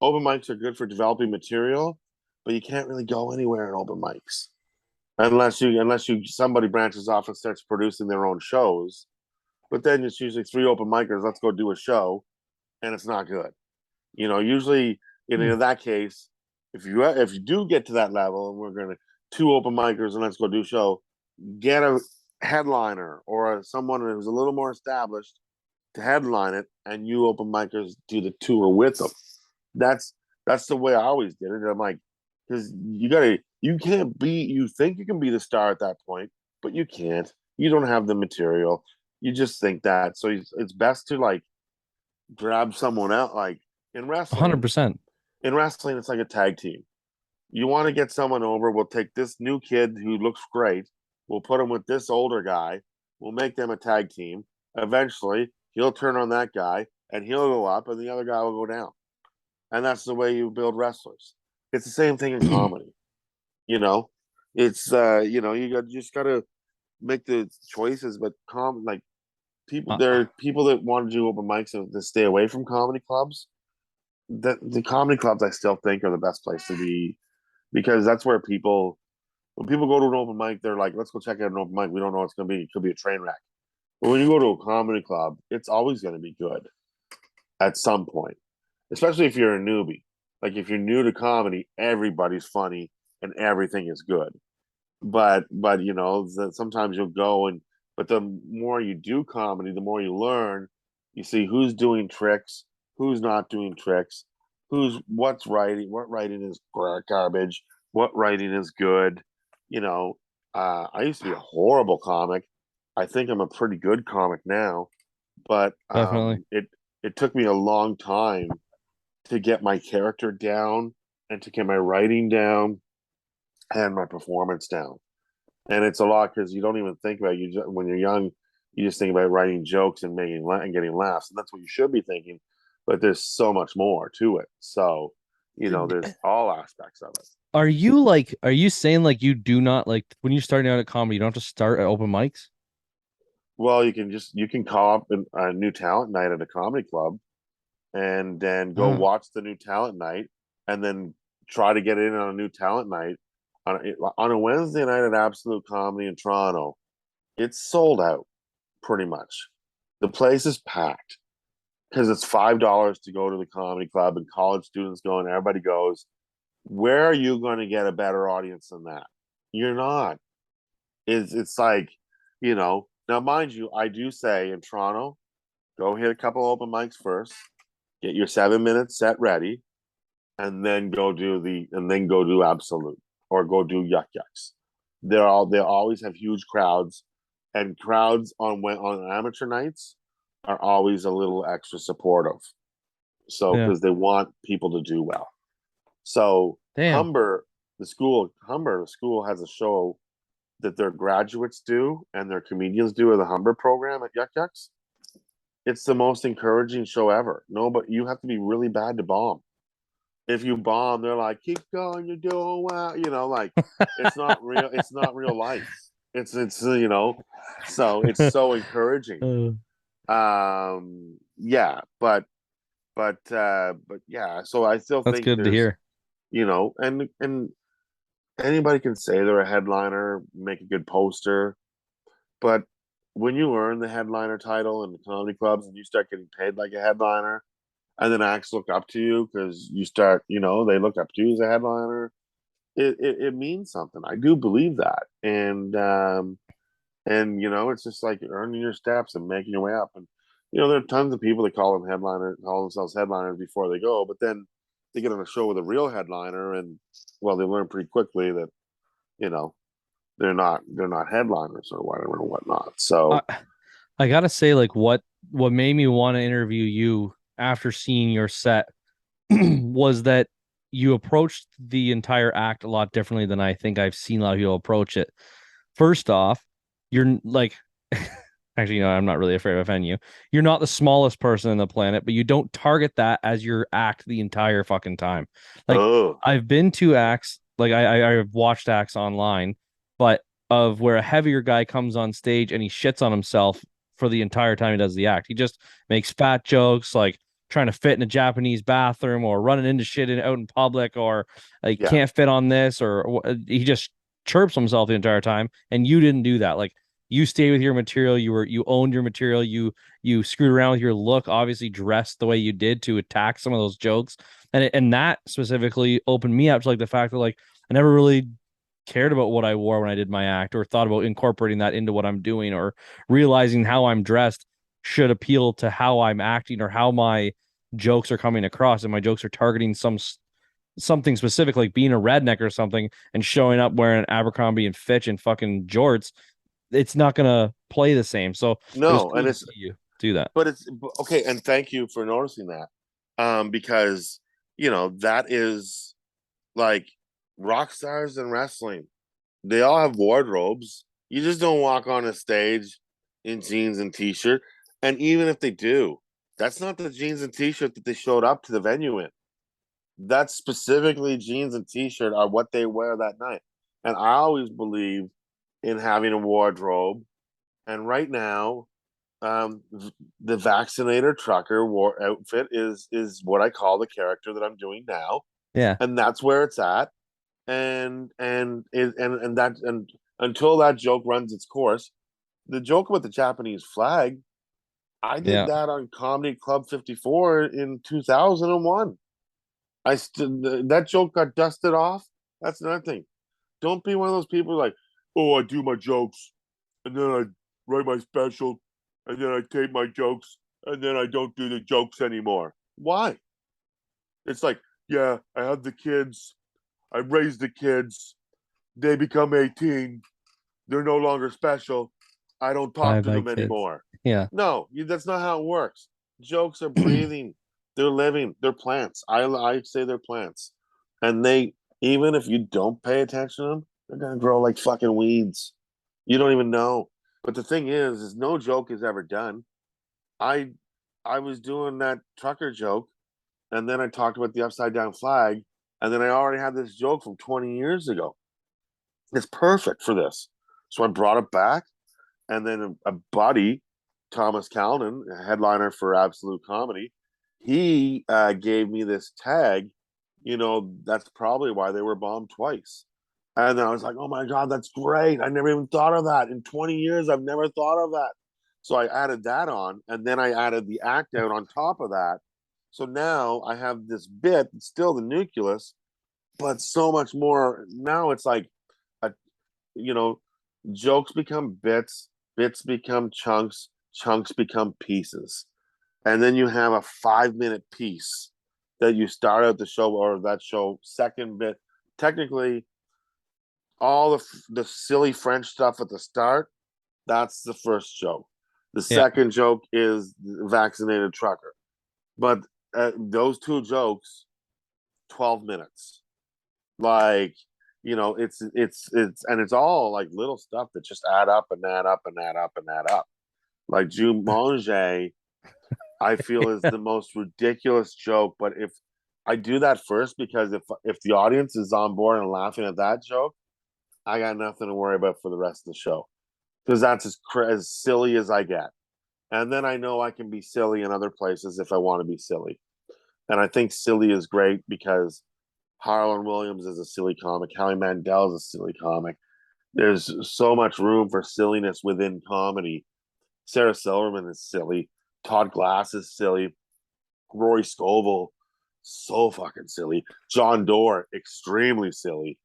open mics are good for developing material, but you can't really go anywhere in open mics unless you somebody branches off and starts producing their own shows. But then it's usually three open micers. Let's go do a show, and it's not good. Usually in that case, if you do get to that level, and we're gonna two open micers and let's go do a show, get a headliner or someone who's a little more established to headline it, and you open micers do the tour with them. That's the way I always did it. I'm like, because you can't be, you think you can be the star at that point, but you can't. You don't have the material. You just think that. So it's best to like grab someone out. Like in wrestling, 100%. it's like a tag team. You want to get someone over, we'll take this new kid who looks great, we'll put him with this older guy, we'll make them a tag team. Eventually, he'll turn on that guy and he'll go up and the other guy will go down. And that's the way you build wrestlers. It's the same thing in comedy. It's you just gotta make the choices, but like there are people that want to do open mics and to stay away from comedy clubs. The comedy clubs I still think are the best place to be, because that's where when people go to an open mic, they're like, let's go check out an open mic. We don't know what it's going to be. It could be a train wreck. But when you go to a comedy club, it's always going to be good at some point, especially if you're a newbie. Like if you're new to comedy, everybody's funny and everything is good. But sometimes you'll go but the more you do comedy, the more you learn. You see who's doing tricks, who's not doing tricks, what writing is garbage, what writing is good. I used to be a horrible comic. I think I'm a pretty good comic now, but Definitely. it took me a long time to get my character down and to get my writing down and my performance down. And it's a lot because you don't even think about when you're young. You just think about writing jokes and getting laughs, and that's what you should be thinking. But there's so much more to it. So, there's all aspects of it. Are you saying like you do not like when you're starting out at comedy, you don't have to start at open mics? Well, you can call up a new talent night at a comedy club, and then go watch the new talent night, and then try to get in on a new talent night on a Wednesday night at Absolute Comedy in Toronto. It's sold out pretty much. The place is packed because it's $5 to go to the comedy club, and college students go and everybody goes. Where are you going to get a better audience than that? You're not. It's like, now mind you, I do say in Toronto, go hit a couple open mics first, get your 7 minute set ready, and then go do Absolute or go do Yuck Yucks. They always have huge crowds, and crowds on amateur nights are always a little extra supportive. So Yeah. because they want people to do well. So Damn. the school has a show that their graduates do and their comedians do at the Humber program at Yuck Yucks. It's the most encouraging show ever. No, but you have to be really bad to bomb. If you bomb, they're like, keep going, you're doing well. Like it's not real. It's not real life. It's so it's so encouraging. Yeah, but yeah. So I still That's think good to there's hear. and anybody can say they're a headliner, make a good poster, but when you earn the headliner title in the comedy clubs and you start getting paid like a headliner, and then acts look up to you because you start, they look up to you as a headliner. It means something. I do believe that, and it's just like earning your steps and making your way up. And there are tons of people that call themselves headliners before they go, but then they get on a show with a real headliner, and well, they learn pretty quickly that you know they're not headliners or whatever and whatnot. So I gotta say, like what made me want to interview you after seeing your set was that you approached the entire act a lot differently than I think I've seen a lot of people approach it. First off, you're like Actually, I'm not really afraid of offending you. You're not the smallest person on the planet, but you don't target that as your act the entire fucking time. Like Oh, I've been to acts, like I've watched acts online, but of where a heavier guy comes on stage and he shits on himself for the entire time he does the act. He just makes fat jokes, like trying to fit in a Japanese bathroom or running into shit out in public, or like yeah. can't fit on this, or he just chirps himself the entire time. And you didn't do that. Like you stayed with your material. You owned your material. You screwed around with your look, obviously dressed the way you did to attack some of those jokes. And that specifically opened me up to like the fact that like I never really cared about what I wore when I did my act, or thought about incorporating that into what I'm doing, or realizing how I'm dressed should appeal to how I'm acting, or how my jokes are coming across. And my jokes are targeting something specific, like being a redneck or something, and showing up wearing Abercrombie and Fitch and fucking jorts, it's not gonna play the same. So it was No, cool and to it's see you do that. but it's okay, and thank you for noticing that. Because that is like rock stars in wrestling. They all have wardrobes. You just don't walk on a stage in jeans and t-shirt. And even if they do, that's not the jeans and t-shirt that they showed up to the venue in. That's specifically jeans and t-shirt are what they wear that night. And I always believe in having a wardrobe. And right now, the vaccinator trucker war outfit is what I call the character that I'm doing now, Yeah. and that's where it's at. And until that joke runs its course, the joke about the Japanese flag, I did Yeah. that on Comedy Club 54 in 2001. That joke got dusted off. That's another thing. Don't be one of those people like, oh, I do my jokes and then I write my special and then I tape my jokes and then I don't do the jokes anymore. Why? It's like, yeah, I have the kids, I raised the kids, they become 18, they're no longer special. I don't talk Bye to bye them kids. anymore. Yeah. No, that's not how it works. Jokes are breathing, they're living, they're plants. I say they're plants. And they, even if you don't pay attention to them, they're going to grow like fucking weeds. You don't even know. But the thing is no joke is ever done. I I was doing that trucker joke, and then I talked about the upside down flag, and then I already had this joke from 20 years ago. It's perfect for this. So I brought it back, and then a buddy, Thomas Callan, a headliner for Absolute Comedy, he gave me this tag. That's probably why they were bombed twice. And then I was like, oh my God, that's great. I never even thought of that. In 20 years, I've never thought of that. So I added that on, and then I added the act out on top of that. So now I have this bit, it's still the nucleus, but so much more. Now it's like, a, you know, jokes become bits, bits become chunks, chunks become pieces. And then you have a 5 minute piece that you start out the show, or that show second bit. Technically, all the silly French stuff at the start, that's the first joke. The Yeah. second joke is the vaccinated trucker. But those two jokes, 12 minutes. Like, it's all like little stuff that just add up and add up and add up and add up. Like Jumanji, I feel is the most ridiculous joke. But if I do that first, because if the audience is on board and laughing at that joke, I got nothing to worry about for the rest of the show, because that's as silly as I get. And then I know I can be silly in other places if I want to be silly. And I think silly is great because Harlan Williams is a silly comic. Howie Mandel is a silly comic. There's so much room for silliness within comedy. Sarah Silverman is silly. Todd Glass is silly. Rory Scovel, so fucking silly. John Doerr, extremely silly.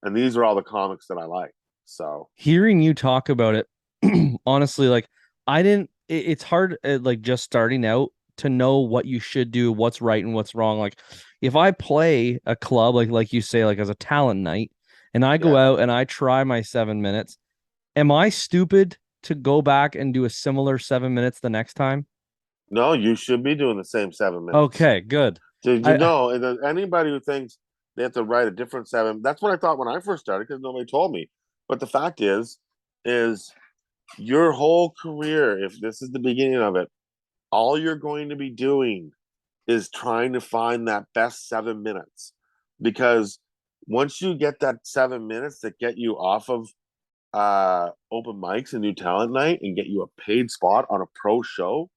And these are all the comics that I like. So Hearing you talk about it, honestly, like it's hard like just starting out to know what you should do, what's right and what's wrong. Like if I play a club, like you say, like as a talent night, and I go yeah, out and I try my 7 minutes, am I stupid to go back and do a similar 7 minutes the next time? no, you should be doing the same 7 minutes. Okay, good. Did you I know? And anybody who thinks they have to write a different seven, that's what I thought when I first started, because nobody told me. But the fact is your whole career, if this is the beginning of it, all you're going to be doing is trying to find that best 7 minutes. Because once you get that 7 minutes that get you off of open mics and new talent night and get you a paid spot on a pro show,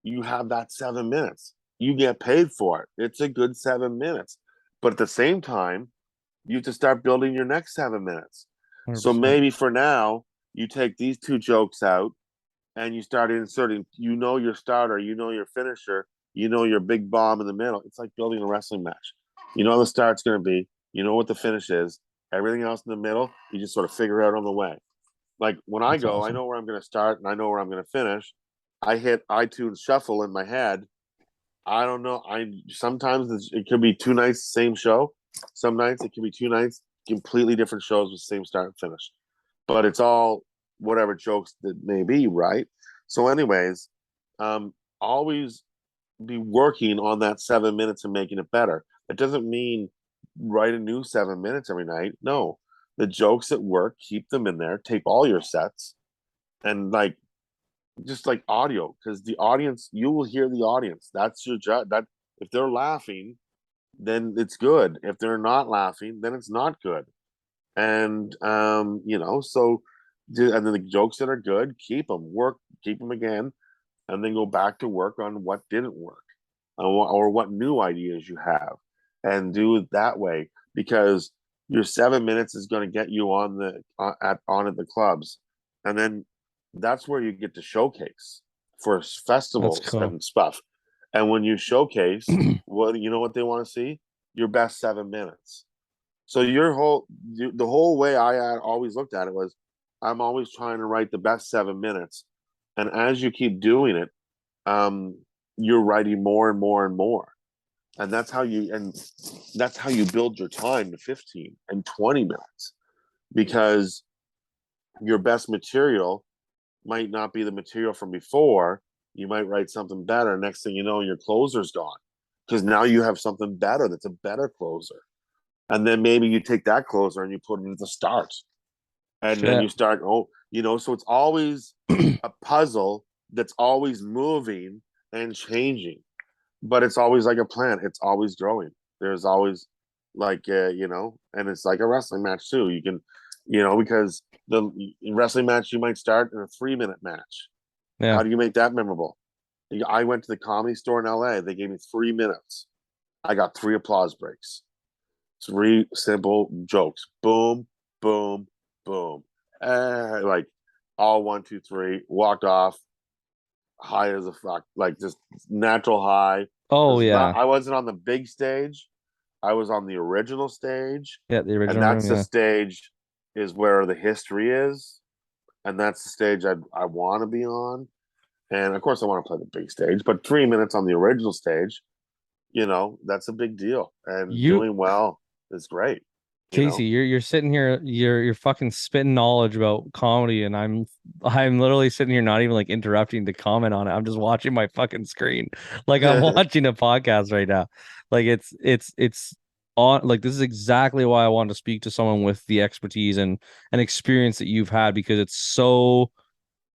you have that 7 minutes. You get paid for it. It's a good 7 minutes. But at the same time, you have to start building your next 7 minutes. So 100%. maybe for now, you take these two jokes out and you start inserting, your starter, your finisher, your big bomb in the middle. It's like building a wrestling match. You know how the start's going to be, you know what the finish is. Everything else in the middle, you just sort of figure out on the way. Like when I That's go, I awesome. know where I'm going to start and I know where I'm going to finish. I hit iTunes shuffle in my head. I don't know. Sometimes it could be 2 nights, same show. Some nights it could be 2 nights, completely different shows with same start and finish. But it's all whatever jokes that may be, right? So, anyways, always be working on that 7 minutes and making it better. It doesn't mean write a new 7 minutes every night. No, the jokes that work, keep them in there. Tape all your sets, and just like audio, because the audience, you will hear the audience. That's your job. That if they're laughing, then it's good. If they're not laughing, then it's not good. And so and then the jokes that are good, keep them again, and then go back to work on what didn't work, or what new ideas you have, and do it that way. Because your 7 minutes is going to get you on at the clubs, and then that's where you get to showcase for That's festivals cool. and stuff. And when you showcase, you know what they want to see? Your best 7 minutes. So the whole way I had always looked at it was, I'm always trying to write the best 7 minutes, and as you keep doing it, um, you're writing more and more and more, and that's how you build your time to 15 and 20 minutes, because your best material might not be the material from before. You might write something better. Next thing you know, your closer's gone, because now you have something better that's a better closer. And then maybe you take that closer and you put it at the start. And then Shit. you start, so it's always a puzzle that's always moving and changing. But it's always like a plant. It's always growing. There's always and it's like a wrestling match too. You can, because the wrestling match, you might start in a 3 minute match. Yeah. How do you make that memorable? I went to the Comedy Store in LA. They gave me 3 minutes. I got 3 applause breaks. 3 simple jokes. Boom, boom, boom. Like all 1, 2, 3. Walked off high as a fuck, like just natural high. Oh Because yeah. I wasn't on the big stage. I was on the original stage, Yeah, the and original room, that's the yeah. stage is where the history is, and that's the stage I want to be on. And of course, I want to play the big stage, but 3 minutes on the original stage, that's a big deal. And You doing well is great. You Casey, know, you're sitting here, you're fucking spitting knowledge about comedy, and I'm literally sitting here not even like interrupting to comment on it. I'm just watching my fucking screen. Like I'm watching a podcast right now. Like it's on, like this is exactly why I wanted to speak to someone with the expertise and experience that you've had, because it's so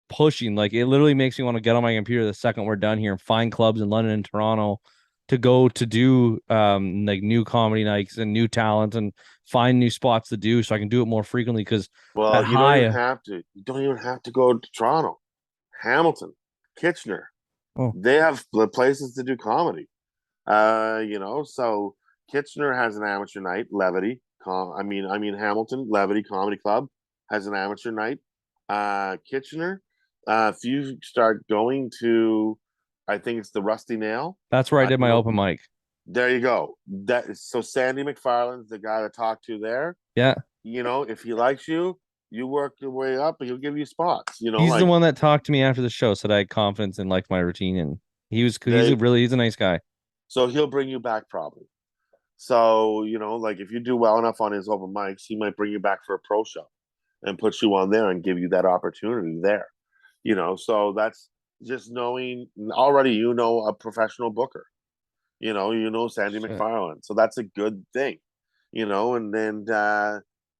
pushing. Like it literally makes me want to get on my computer the second we're done here and find clubs in London and Toronto to go to do like new comedy nights and new talent and find new spots to do so I can do it more frequently, because that well, you don't even high. have to. You don't even have to go to Toronto, Hamilton, Kitchener. Oh, They have the places to do comedy. So Kitchener has an amateur night, Levity. I mean Hamilton Levity Comedy Club has an amateur night. Kitchener, if you start going to, I think it's the Rusty Nail. that's where I I did don't my know. open mic. There you go. So Sandy McFarland's the guy to talk to there. Yeah. If he likes you, you work your way up, and he'll give you spots. He's the Like one that talked to me after the show, said I had confidence and liked my routine, and they. he's a nice guy. So he'll bring you back probably. So, like if you do well enough on his open mics, he might bring you back for a pro show and put you on there and give you that opportunity there. So that's just knowing already, a professional booker, Sandy Shit. McFarland. So that's a good thing, and then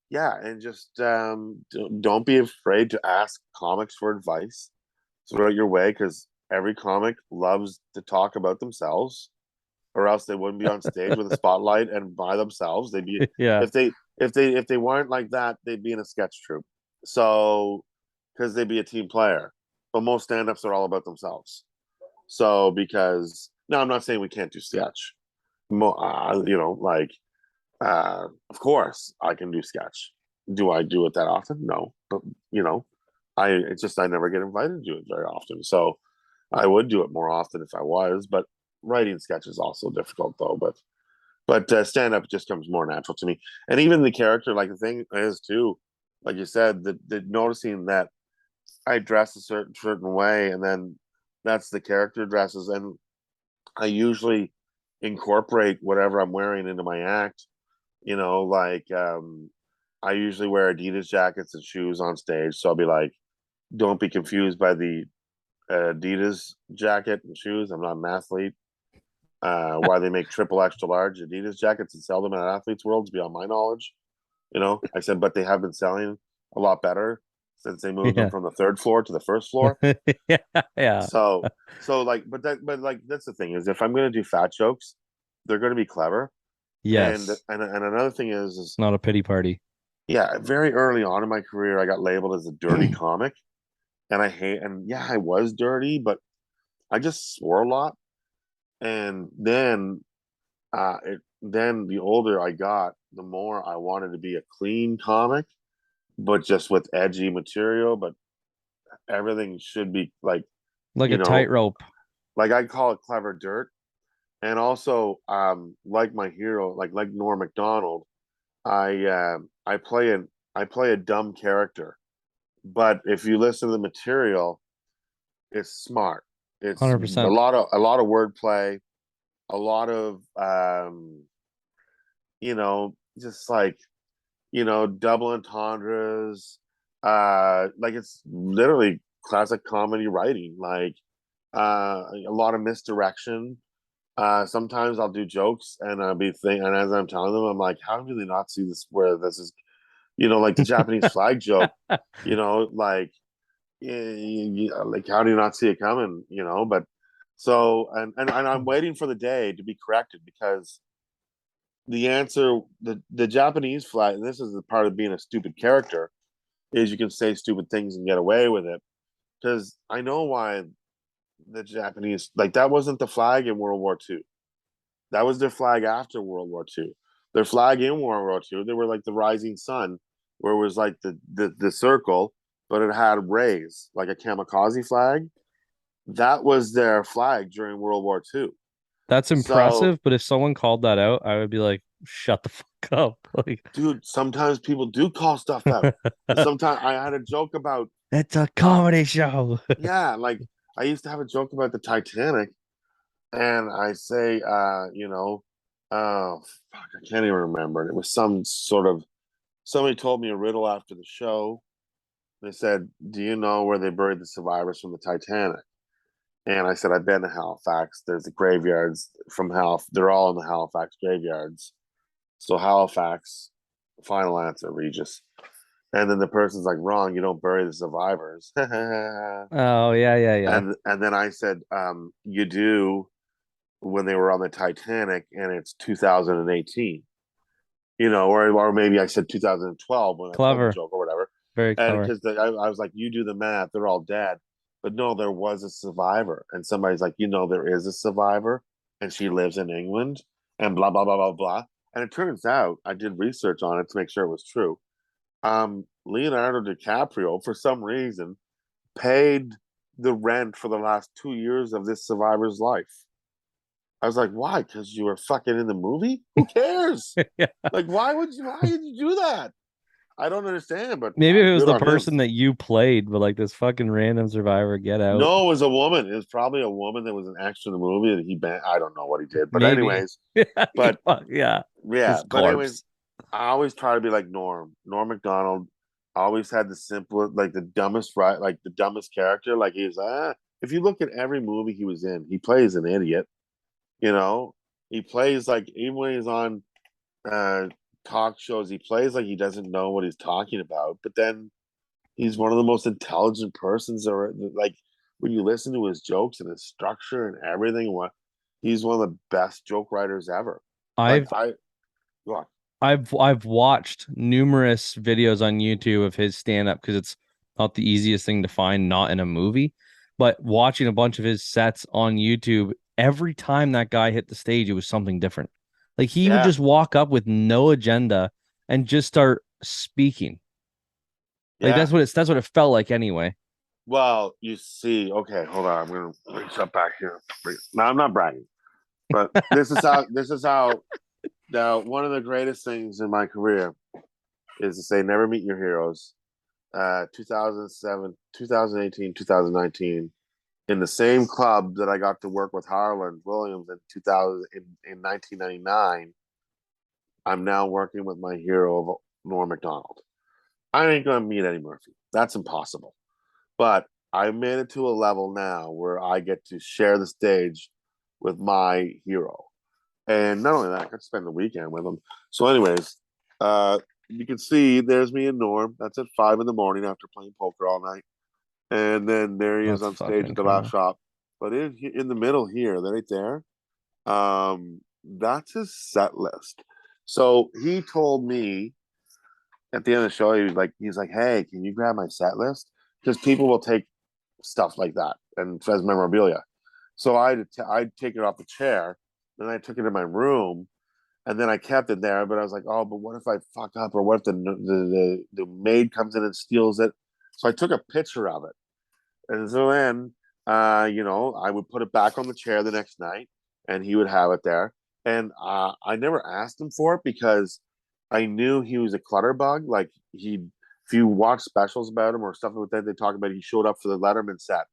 yeah, and just don't be afraid to ask comics for advice throughout your way, because every comic loves to talk about themselves, or else they wouldn't be on stage with a spotlight and by themselves. They'd be, Yeah. if they weren't like that, they'd be in a sketch troupe. So, because they'd be a team player, but most stand-ups are all about themselves. So because no, I'm not saying we can't do sketch. Like of course I can do sketch. Do I do it that often? No, but you know, it's just I never get invited to do it very often. So I would do it more often if I was, but writing sketch is also difficult though. But stand up just comes more natural to me, and even the character, like the thing is too, like you said, the noticing that I dress a certain way, and then that's the character dresses, and I usually incorporate whatever I'm wearing into my act. Like I usually wear Adidas jackets and shoes on stage, so I'll be like, don't be confused by the Adidas jacket and shoes. I'm not an athlete. Why they make triple extra large Adidas jackets and sell them in an athlete's world is beyond my knowledge. I said, but they have been selling a lot better since they moved them Yeah. from the third floor to the first floor. Yeah. Yeah. So, but that's the thing, is if I'm going to do fat jokes, they're going to be clever. And Yes. and and another thing is Not a pity party. yeah, very early on in my career, I got labeled as a dirty comic, and and I was dirty, but I just swore a lot. And then the older I got, the more I wanted to be a clean comic, but just with edgy material. But everything should be like, Like you a know, tightrope. like I call it clever dirt. And also, like my hero, like Norm Macdonald, I play a dumb character. But if you listen to the material, it's smart. It's a 100%. lot of wordplay, a lot of just like double entendres. Like it's literally classic comedy writing. Like a lot of misdirection. Sometimes I'll do jokes and and as I'm telling them, I'm like, how do they not see this? Where this is, like the Japanese flag joke. Like, like how do you not see it coming? But so and I'm waiting for the day to be corrected, because the answer, the Japanese flag, and this is the part of being a stupid character, is you can say stupid things and get away with it. Because I know why the Japanese, like, that wasn't the flag in World War II. That was their flag after World War II. Their flag in World War II, they were like the rising sun, where it was like the circle, but it had rays, like a kamikaze flag. That was their flag during World War II. That's So, impressive, but if someone called that out, I would be like, shut the fuck up. Like, dude, sometimes people do call stuff out. And sometimes I had a joke about, it's a uh, comedy show. yeah, like I used to have a joke about the Titanic, and I say, oh, fuck, I can't even remember it. It was some sort of, somebody told me a riddle after the show. They said, do you know where they buried the survivors from the Titanic? And I said, I've been to Halifax. There's the graveyards from They're all in the Halifax graveyards. So Halifax, final answer, Regis. And then the person's like, wrong, you don't bury the survivors. and Oh, yeah, yeah, yeah. and then I said, you do, when they were on the Titanic, and it's 2018. Or maybe I said 2012 when I told the Clever. joke or whatever. Very And clever. because I was like, you do the math, they're all dead. But no, there was a survivor. And somebody's like, there is a survivor, and she lives in England, and blah, blah, blah, blah, blah. And it turns out I did research on it to make sure it was true. Leonardo DiCaprio, for some reason, paid the rent for the last 2 years of this survivor's life. I was like, why? Because you were fucking in the movie? Who cares? Yeah. Like, why did you do that? I don't understand, but Maybe if it was good the on him. person that you played, but like this fucking random survivor, get out. No, it was a woman. It was probably a woman that was an extra in the movie that he banned. I don't know what he did, but Maybe. anyways, but Yeah. yeah, His but anyways, corpse. I always try to be like Norm Macdonald. Always had the simplest, like the dumbest, right? Like the dumbest character. Like he's if you look at every movie he was in, he plays an idiot. You know, he plays like, even when he's on uh talk shows, he plays like he doesn't know what he's talking about, but then he's one of the most intelligent persons or like when you listen to his jokes and his structure and everything, what he's one of the best joke writers ever. Like I've I look, I've watched numerous videos on YouTube of his stand up because it's not the easiest thing to find, not in a movie. But watching a bunch of his sets on YouTube, every time that guy hit the stage, it was something different. Like he would yeah, just walk up with no agenda and just start speaking. Like yeah. that's what it felt like anyway. Well, you see, okay, hold on. I'm gonna reach up back here. Now I'm not bragging, but this is how now one of the greatest things in my career is to say never meet your heroes. 2007, 2018, 2019, in the same club that I got to work with Harlan Williams in 2000 in 1999. I'm now working with my hero Norm Macdonald. I ain't gonna meet Eddie Murphy. That's impossible. But I made it to a level now where I get to share the stage with my hero. And not only that, I got to spend the weekend with him. So, anyways, you can see there's me and Norm. That's at 5 in the morning after playing poker all night. And then there he is That's on fucking stage at the last incredible. shop. But in the middle here, right there, that's his set list. So he told me at the end of the show, he's like, hey, can you grab my set list? Because people will take stuff like that and as memorabilia. So I'd take it off the chair, then I took it in my room, and then I kept it there. But I was like, oh, but what if I fuck up, or what if the maid comes in and steals it? So I took a picture of it, and so then, I would put it back on the chair the next night, and he would have it there. And I never asked him for it because I knew he was a clutter bug. Like if you watch specials about him or stuff like that, they talk about he showed up for the Letterman set,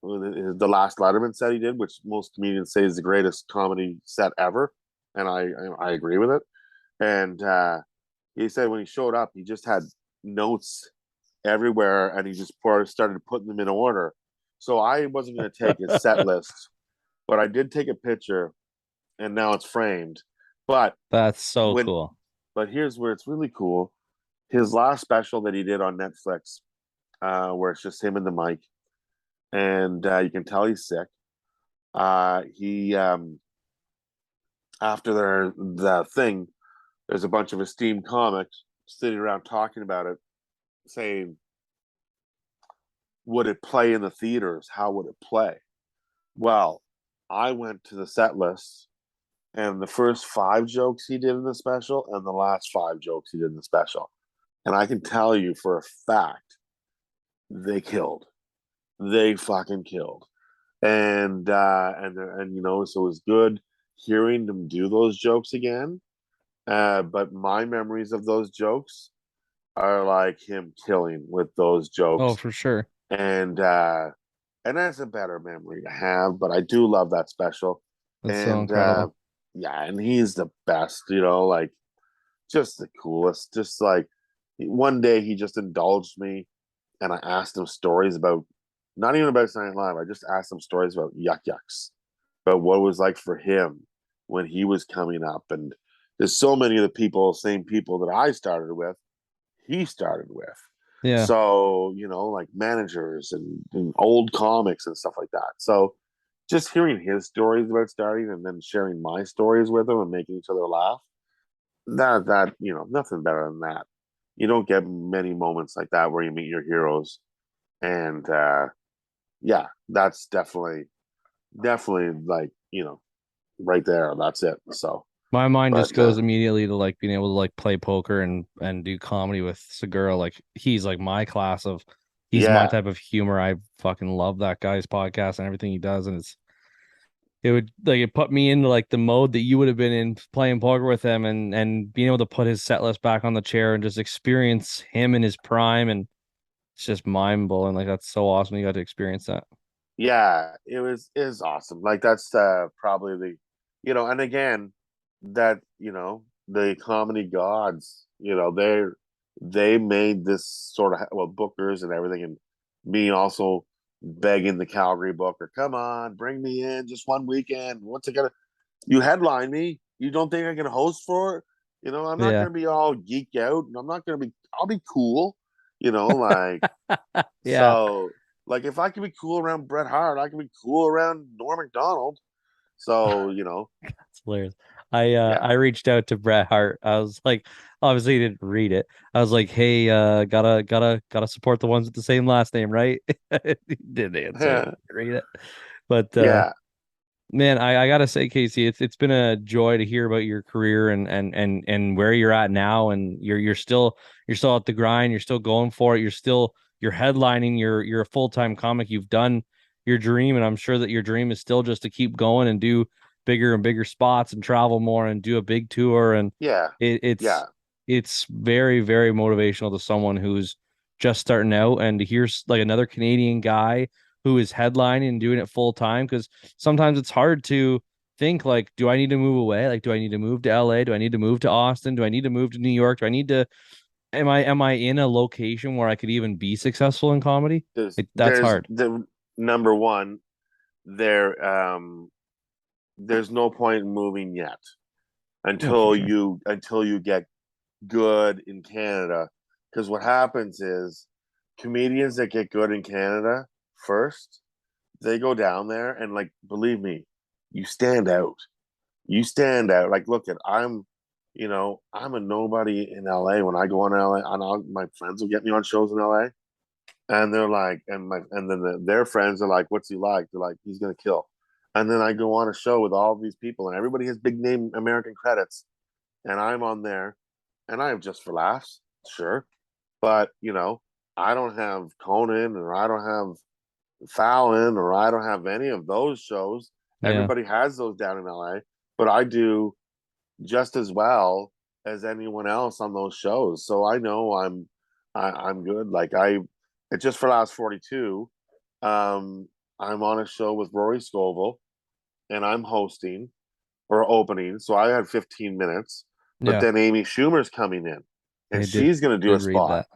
the last Letterman set he did, which most comedians say is the greatest comedy set ever, and I agree with it. And he said when he showed up, he just had notes everywhere, and he just started putting them in order. So I wasn't going to take his set list, but I did take a picture, and now it's framed. But That's so when, cool. but here's where it's really cool. His last special that he did on Netflix, where it's just him and the mic, and you can tell he's sick. He after the thing, there's a bunch of esteemed comics sitting around talking about it, saying, would it play in the theaters? How would it play? Well, I went to the set list, and the first 5 jokes he did in the special and the last 5 jokes he did in the special. And I can tell you for a fact, they killed. They fucking killed. And so it was good hearing them do those jokes again. But my memories of those jokes are like him killing with those Oh, jokes. for sure. And that's a better memory to have. But I do love that special, That's so and incredible. yeah, and he's the best. Like just the coolest. Just like one day he just indulged me, and I asked him stories about not even about Saturday Night Live. I just asked him stories about Yuck Yucks, about what it was like for him when he was coming up. And there's so many of the same people that I started with, he started with. Yeah. So, like managers and old comics and stuff like that. So just hearing his stories about starting and then sharing my stories with him and making each other laugh, nothing better than that. You don't get many moments like that where you meet your heroes. And yeah, that's definitely like, right there. That's it. So, My mind but just goes immediately to like being able to like play poker and do comedy with Segura. Like he's like my class of he's my yeah, type of humor. I fucking love that guy's podcast and everything he does. And it would like it put me into like the mode that you would have been in playing poker with him and being able to put his set list back on the chair and just experience him in his prime. And it's just mind blowing. Like that's so awesome. You got to experience that. yeah, it was awesome. Like that's probably and again, that the comedy gods, they made this sort of bookers and everything, and me also begging the Calgary booker, come on, bring me in just one weekend. What's it gonna? You headline me. You don't think I can host for it? I'm not Yeah. going to be all geeked out, and I'll be cool, like, Yeah. so, like, if I can be cool around Bret Hart, I can be cool around Norm Macdonald. So, It's hilarious. I yeah, reached out to Bret Hart. I was like, obviously he didn't read it. I was like, hey, gotta support the ones with the same last name, right? He didn't answer. He yeah, didn't read it. But yeah. man, I gotta say, Casey, it's been a joy to hear about your career and where you're at now, and you're still at the grind, you're still going for it, you're headlining, you're a full-time comic, you've done your dream, and I'm sure that your dream is still just to keep going and do bigger and bigger spots and travel more and do a big tour, and Yeah, it, it's yeah. it's very, very motivational to someone who's just starting out, and to hear like another Canadian guy who is headlining and doing it full time, because sometimes it's hard to think like, do I need to move away? Like, do I need to move to LA? Do I need to move to Austin? Do I need to move to New York? Do I need to am I in a location where I could even be successful in comedy? That's There's hard. the number one there. There's no point in moving yet Yeah, for sure. until you get good in Canada. Because what happens is comedians that get good in Canada first, they go down there and, like, believe me, you stand out. You stand out. Like, look at I'm a nobody in LA. When I go on LA, my friends will get me on shows in LA, and they're like, and then their friends are like, "What's he like?" They're like, "He's gonna kill." And then I go on a show with all these people, and everybody has big name American credits, and I'm on there, and I have Just for Laughs, sure, but I don't have Conan, or I don't have Fallon, or I don't have any of those shows. Yeah. Everybody has those down in LA, but I do just as well as anyone else on those shows. So I know I'm good. Like, it Just for Last 42. Um, I'm on a show with Rory Scovel, and I'm hosting or opening. So I had 15 minutes, but Yeah. then Amy Schumer's coming in, and I did she's going to do a did read spot. that.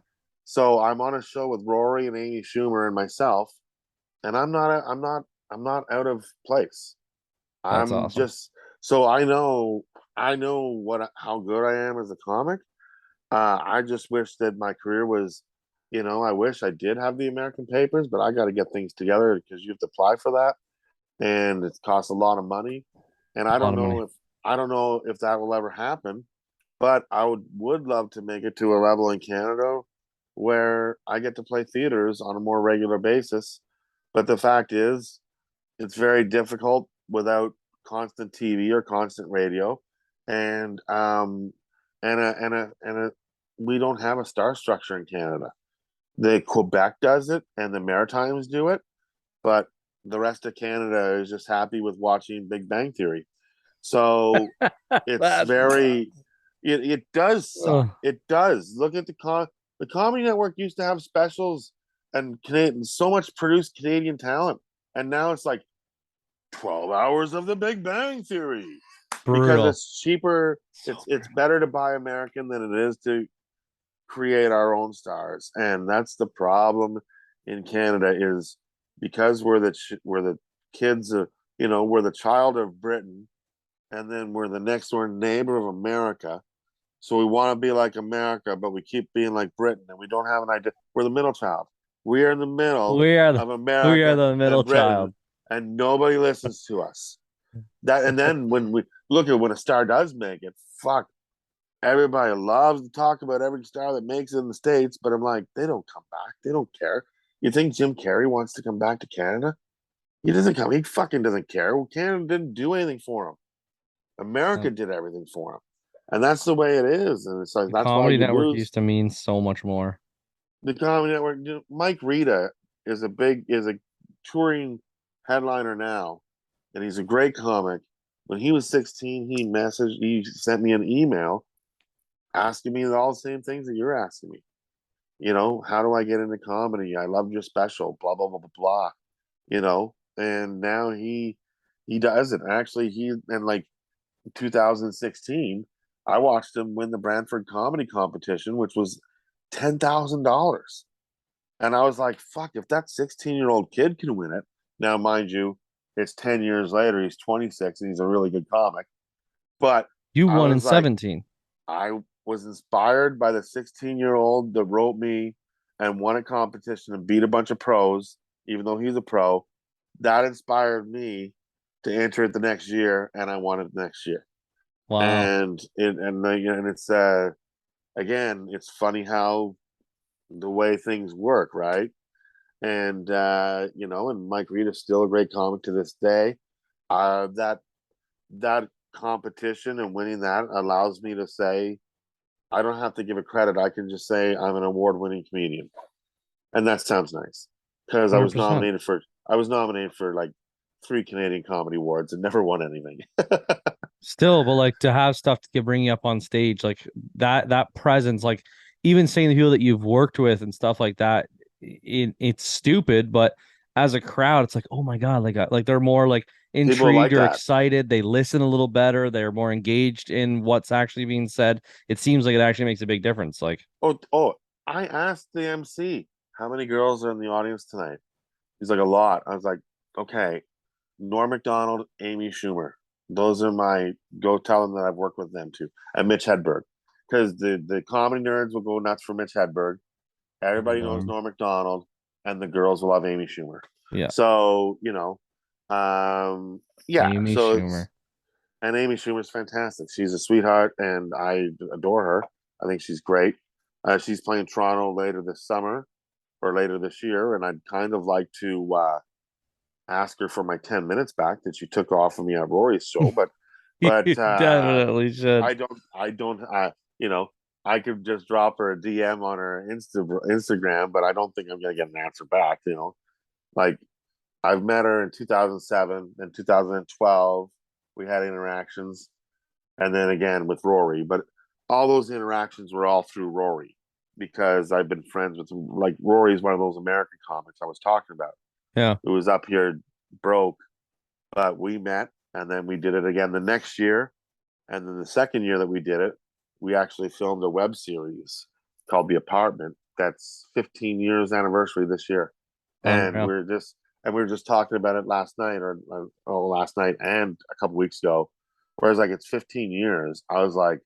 So I'm on a show with Rory and Amy Schumer and myself, and I'm not out of place. That's I'm awesome. just so I know how good I am as a comic. I just wish that my career was, I wish I did have the American papers, but I got to get things together because you have to apply for that, and it costs a lot of money. And A lot of money. I don't know if that will ever happen, but I would love to make it to a level in Canada where I get to play theaters on a more regular basis. But the fact is, it's very difficult without constant TV or constant radio, and we don't have a star structure in Canada. The Quebec does it, and the Maritimes do it, but the rest of Canada is just happy with watching Big Bang Theory. So it's That's very, it does suck. uh, It does. Look at the Comedy Network used to have specials and Canadian, so much produced Canadian talent, and now it's like 12 hours of the Big Bang Theory because brutal. it's cheaper. So It's better to buy American than it is to create our own stars, and that's the problem in Canada. Is because we're the kids of, we're the child of Britain, and then we're the next door neighbor of America. So we want to be like America, but we keep being like Britain, and we don't have an idea. We're the middle child. We are in the middle we are the of we are America the middle and Britain, child. and nobody listens to us. And then when we look at when a star does make it, fuck, everybody loves to talk about every star that makes it in the States, but I'm like, they don't come back. They don't care. You think Jim Carrey wants to come back to Canada? He doesn't come. He fucking doesn't care. Well, Canada didn't do anything for him. Uh, America did everything for him, and that's the way it is. And it's like The that's why Comedy you Network lose used to mean so much more. the Comedy Network. Mike Rita is a touring headliner now, and he's a great comic. When he was 16, he sent me an email asking me all the same things that you're asking me. How do I get into comedy? I love your special, blah blah blah blah blah. And now he does it. Actually, he in like 2016, I watched him win the Brantford Comedy Competition, which was $10,000. And I was like, fuck, if that 16-year-old kid can win it. Now, mind you, it's 10 years later, he's 26 and he's a really good comic. But You I won in was like, 17. I was inspired by the 16-year-old that wrote me and won a competition and beat a bunch of pros, even though he's a pro. That inspired me to enter it the next year, and I won it next year. Wow. And it's again, it's funny how the way things work, right? And and Mike Reed is still a great comic to this day. That competition and winning that allows me to say I don't have to give it credit. I can just say I'm an award-winning comedian, and that sounds nice because 100%. I was nominated for like 3 Canadian Comedy Awards and never won anything. Still, but like to have stuff to bring you up on stage, like that presence, like even saying the people that you've worked with and stuff like that, it's stupid, but as a crowd, it's like, oh my God, like they're more like People intrigued like or that. excited. They listen a little better. They're more engaged in what's actually being said. It seems like it actually makes a big difference. Like, Oh, I asked the MC how many girls are in the audience tonight. He's like a lot. I was like, okay, Norm Macdonald, Amy Schumer. Those are my go tell them that I've worked with them too. And Mitch Hedberg. Because the comedy nerds will go nuts for Mitch Hedberg. Everybody knows Norm Macdonald, and the girls will love Amy Schumer. yeah, So, yeah. Amy So Schumer. it's and Amy Schumer's fantastic. She's a sweetheart, and I adore her. I think she's great. She's playing Toronto later this summer or later this year, and I'd kind of like to ask her for my 10 minutes back that she took off of me at Rory's show. But You definitely should. I don't. You know, I could just drop her a DM on her Instagram, but I don't think I'm gonna get an answer back. Like I've met her in 2007 and 2012. We had interactions, and then again with Rory. But all those interactions were all through Rory because I've been friends with him. Like Rory is one of those American comics I was talking about. Yeah. It was up here broke, but we met and then we did it again the next year. And then the second year that we did it, we actually filmed a web series called The Apartment. That's 15 years anniversary this year. And Unreal. we were just talking about it last night last night and a couple weeks ago. Whereas like it's 15 years, I was like,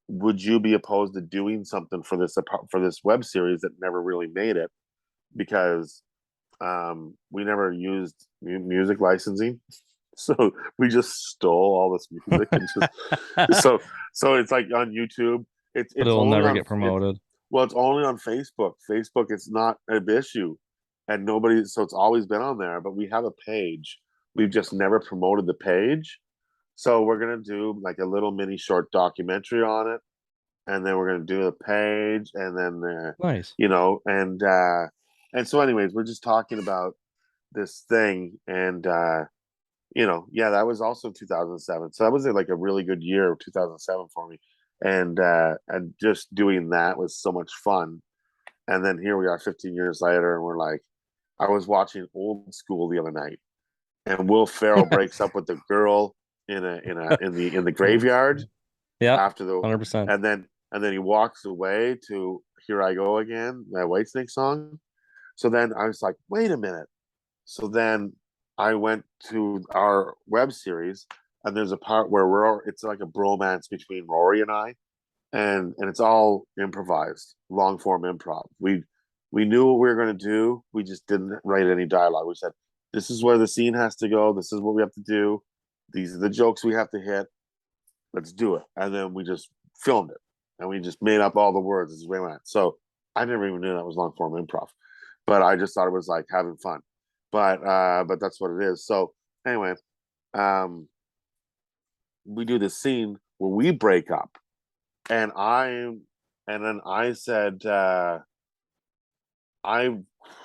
would you be opposed to doing something for this web series that never really made it because we never used music licensing, so we just stole all this music and just so it's like on YouTube. But it It's will only never on get promoted. it's only on Facebook. Facebook, it's not an issue, and nobody. So it's always been on there. But we have a page. We've just never promoted the page. So we're gonna do like a little mini short documentary on it, and then we're gonna do a page, and then Nice. and so anyways, we're just talking about this thing, and yeah, that was also 2007. So that was like a really good year of 2007 for me, and just doing that was so much fun. And then here we are, 15 years later, and we're like, I was watching Old School the other night, and Will Ferrell breaks up with the girl in the graveyard Yeah, after the 100%. and then he walks away to Here I Go Again, that Whitesnake song. So then I was like, wait a minute. So then I went to our web series, and there's a part where it's like a bromance between Rory and I, and it's all improvised, long form improv. We knew what we were going to do. We just didn't write any dialogue. We said, this is where the scene has to go. This is what we have to do. These are the jokes we have to hit. Let's do it. And then we just filmed it, and we just made up all the words as we went. So I never even knew that was long form improv, but I just thought it was like having fun. But that's what it is. So anyway, um, we do this scene where we break up, and then I said I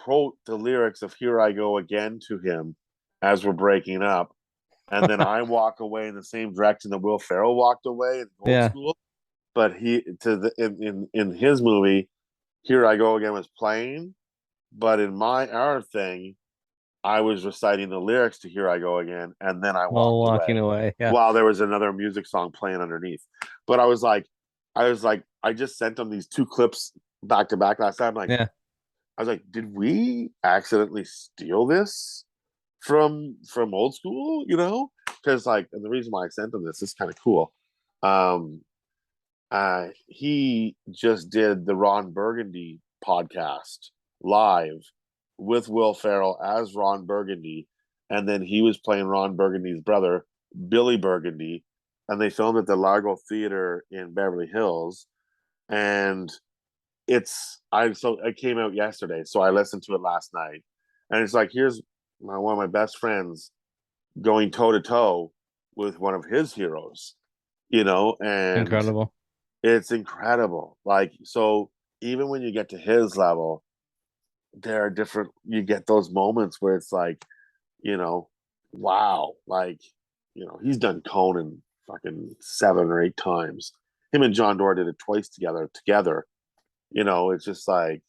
quote the lyrics of "Here I Go Again" to him as we're breaking up, and then I walk away in the same direction that Will Ferrell walked away in Old Yeah. School. But in his movie, "Here I Go Again" was playing, but in our thing, I was reciting the lyrics to "Here I Go Again," and then I While walked walking away away. Yeah. while there was another music song playing underneath. But I was like, I just sent them these 2 clips back to back last time. Like, Yeah. I was like, did we accidentally steal this from Old School? Because like, and the reason why I sent them this is kind of cool. Um, he just did the Ron Burgundy podcast live with Will Ferrell as Ron Burgundy, and then he was playing Ron Burgundy's brother, Billy Burgundy, and they filmed at the Largo Theater in Beverly Hills. And it came out yesterday, so I listened to it last night, and it's like, here's one of my best friends going toe to toe with one of his heroes, and Incredible. it's incredible. Like, so even when you get to his level, there are different, you get those moments where it's like, you know, wow, like, he's done Conan fucking 7 or 8 times. Him and John Doerr did it twice together. It's just like,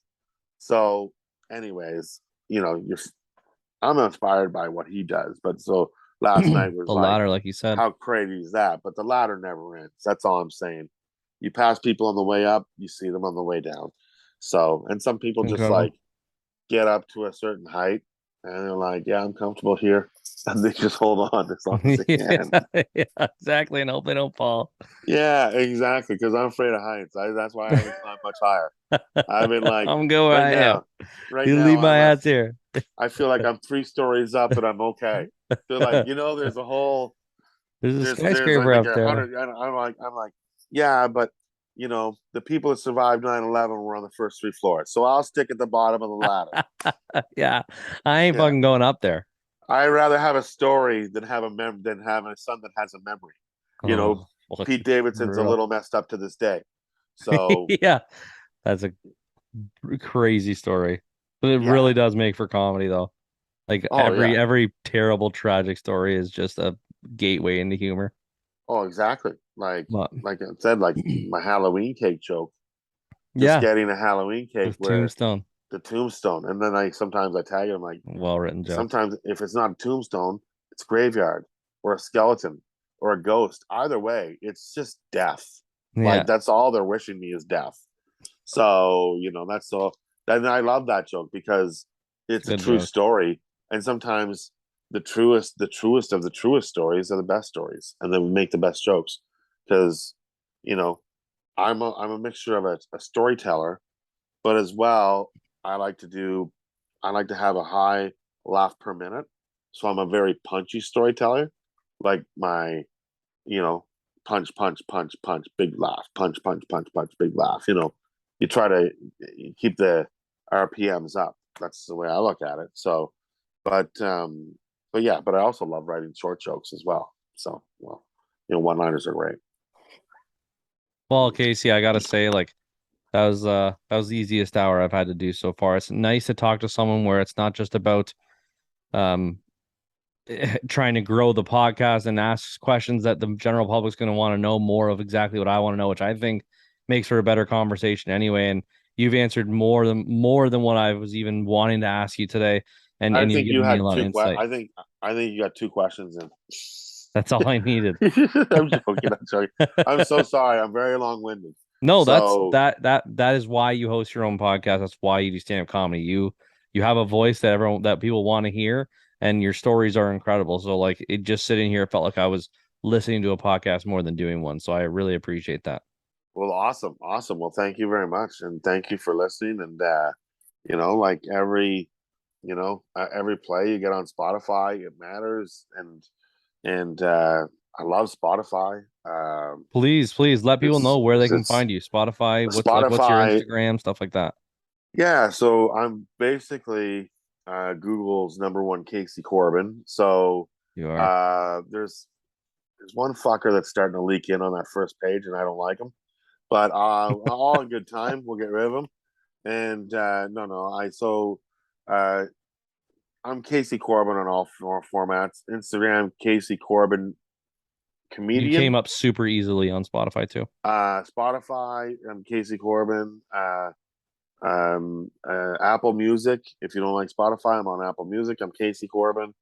so anyways, you're I'm inspired by what he does. But so last night was The like, latter, like you said. how crazy is that? But the ladder never ends. That's all I'm saying. You pass people on the way up, you see them on the way down. So, and some people just Incredible. like get up to a certain height and they're like, yeah, I'm comfortable here. And they just hold on as long as they can. Yeah, exactly. And hope they don't fall. Yeah, exactly. Because I'm afraid of heights. That's why I haven't climbed much higher. I've been like, I'm good where right I am. now, right You now, leave my ass here. I feel like I'm 3 stories up and I'm okay. They're like, there's a whole, There's a there's skyscraper like up a there. hundred. And I'm like, yeah, but the people that survived 9/11 were on the first 3 floors, so I'll stick at the bottom of the ladder. Yeah, I ain't Yeah, fucking going up there. I'd rather have a story than than have a son that has a memory. You know, Oh, well, Pete Davidson's a real. little messed up to this day. So Yeah, that's a crazy story. But it yeah, really does make for comedy though. Like oh every yeah, every terrible tragic story is just a gateway into humor. oh exactly. But Like I said, like my Halloween cake joke. Just yeah, getting a Halloween cake with where Tombstone. the tombstone, and then sometimes I tag it. I'm like, Well written joke. sometimes if it's not a tombstone, it's a graveyard or a skeleton or a ghost. Either way, it's just death. Yeah, Like, that's all they're wishing me is death. So that's so. And I love that joke because it's a it's a good true joke. story, and sometimes the truest of the truest stories are the best stories, and then we make the best jokes because you know I'm a mixture of a storyteller, but as well, I like to do, I like to have a high laugh per minute. So I'm a very punchy storyteller. Like my, you know, punch, punch, punch, punch, big laugh, punch, punch, punch, punch, big laugh. You try to keep the RPMs up. That's the way I look at it. So, but yeah, but I also love writing short jokes as well. So, well, one-liners are great. Well, Casey, I gotta say, like that was the easiest hour I've had to do so far. It's nice to talk to someone where it's not just about um trying to grow the podcast and ask questions that the general public's going to want to know more of exactly what I want to know, which I think makes for a better conversation anyway. And you've answered more than what I was even wanting to ask you today, I and you've think you given me a had lot of insight. I think you got 2 questions in. That's all I needed. I'm joking. I'm sorry. I'm so sorry. I'm very long winded. No, that's So that is why you host your own podcast. That's why you do stand-up comedy. You have a voice that people want to hear, and your stories are incredible. So like it just sitting here, it felt like I was listening to a podcast more than doing one. So I really appreciate that. well, awesome, awesome. Well, thank you very much, and thank you for listening. And like every play you get on Spotify, it matters. And I love Spotify. Please let people know where they can It's find you. Spotify, what's your Spotify. Instagram, stuff like that. Yeah, so I'm basically Google's #1 Casey Corbin. So You are. there's one fucker that's starting to leak in on that first page, and I don't like him. But all in good time, we'll get rid of him. And no, uh, I'm Casey Corbin on all four formats. Instagram, Casey Corbin You came comedian. up super easily on Spotify too. Spotify, I'm Casey Corbin. Apple Music. If you don't like Spotify, I'm on Apple Music. I'm Casey Corbin.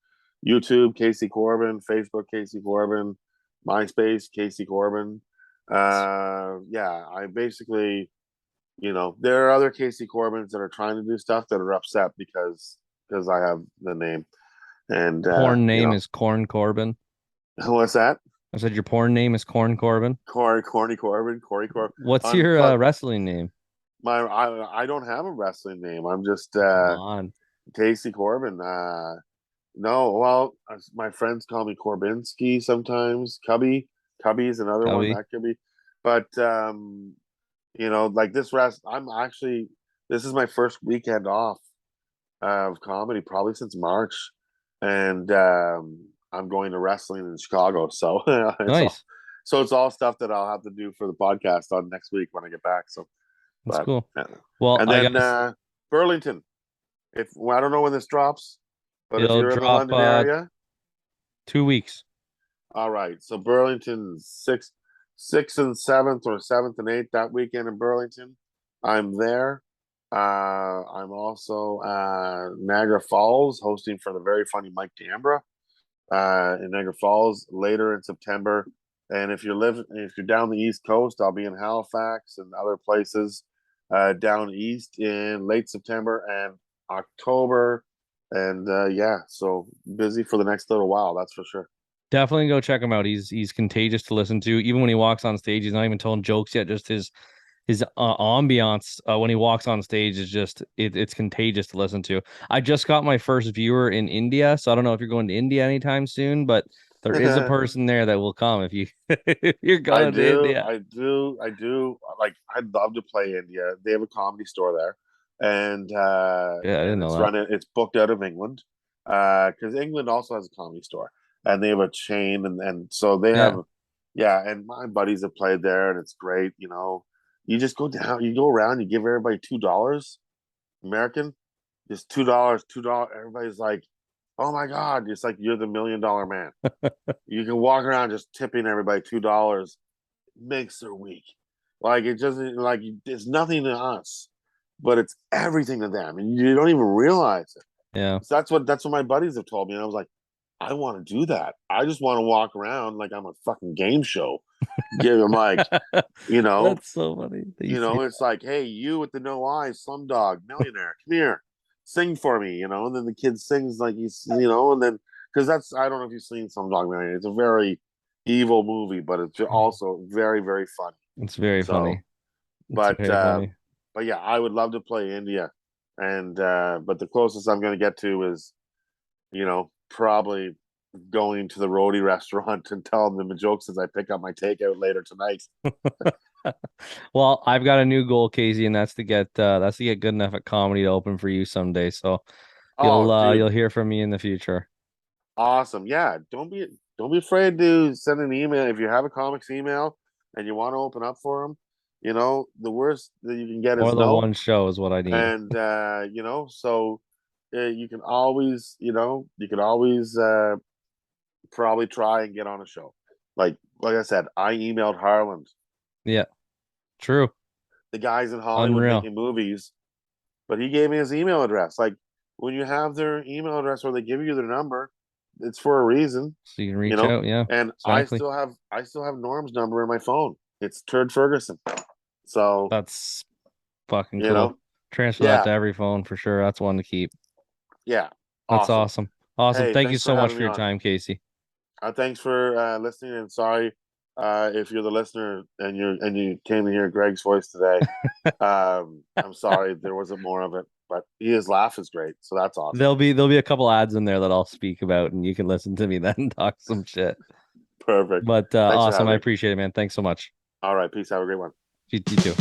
YouTube, Casey Corbin. Facebook, Casey Corbin. MySpace, Casey Corbin. Yeah, I basically, there are other Casey Corbins that are trying to do stuff that are upset because I have the name. And Porn name is Corn Corbin. what's that? I said your porn name is Corn Corbin. Corny Corbin, Corey Corbin. What's On your wrestling name? I don't have a wrestling name. I'm just Come on. Casey Corbin. No, well, my friends call me Corbinski sometimes. Cubby is another one Cubby. that could be. But like this is my first weekend off of comedy probably since March, and I'm going to wrestling in Chicago. So Nice. it's all stuff that I'll have to do for the podcast on next week when I get back. So, That's but cool. Well, and I then guess Burlington. If I don't know when this drops, but if it'll you're in the drop London area, 2 weeks. all right. So Burlington sixth and seventh, or seventh and eighth that weekend in Burlington. I'm there. I'm also Niagara Falls hosting for the very funny Mike D'Ambra in Niagara Falls later in September. And if you're down the East Coast, I'll be in Halifax and other places down east in late September and October. And so busy for the next little while, that's for sure. Definitely go check him out. He's contagious to listen to. Even when he walks on stage, he's not even telling jokes yet. Just his ambiance when he walks on stage is just it's contagious to listen to. I just got my first viewer in India, so I don't know if you're going to India anytime soon, but there is a person there that will come if you if you're going to India. I do. Like, I'd love to play India. They have a comedy store there, and Yeah, I didn't know that. it's booked out of England, because England also has a comedy store, and they have a chain, and so they have, Yeah, yeah. And my buddies have played there, and it's great. You just go down, you go around, you give everybody $2 American, just $2, $2. Everybody's like, oh my God, it's like you're the $1 million man. You can walk around just tipping everybody $2, makes their week. Like, it doesn't, like, it's nothing to us, but it's everything to them, and you don't even realize it. yeah. So that's what my buddies have told me, and I was like, I want to do that. I just want to walk around like I'm a fucking game show. Give them, like, you know, That's so funny that you say it's like, hey, you with the no eyes, Slumdog Millionaire, come here, sing for me, and then the kid sings like and then, because I don't know if you've seen Slumdog Millionaire. It's a very evil movie, but it's also very, very funny. it's very So, funny. It's but very funny. but yeah, I would love to play India, and but the closest I'm going to get to is, probably going to the roadie restaurant and telling them the jokes as I pick up my takeout later tonight. Well, I've got a new goal, Casey, and that's to get good enough at comedy to open for you someday. So Oh, you'll dude, hear from me in the future. awesome. Yeah, don't be afraid to send an email if you have a comics email and you want to open up for them. The worst that you can get More is than no. one show is what I need. And so you can always probably try and get on a show. Like I said, I emailed Harland, Yeah, true. the guys in Hollywood Unreal. making movies, but he gave me his email address. Like, when you have their email address or they give you their number, it's for a reason, So you can you reach know. out. Yeah, And exactly. I still have Norm's number in my phone. It's Turd Ferguson. So, That's fucking you cool. know, Transfer that yeah, to every phone for sure. That's one to keep. yeah, That's awesome. awesome. Awesome. Hey, Thank you thanks for so much having for me your on. time, Casey. Thanks for listening, and sorry if you're the listener and you came to hear Greg's voice today. I'm sorry there wasn't more of it, but his laugh is great, so that's awesome. There'll be a couple ads in there that I'll speak about, and you can listen to me then and talk some shit. Perfect. But Thanks for awesome. I having me. appreciate it, man. Thanks so much. All right, peace. Have a great one. You too.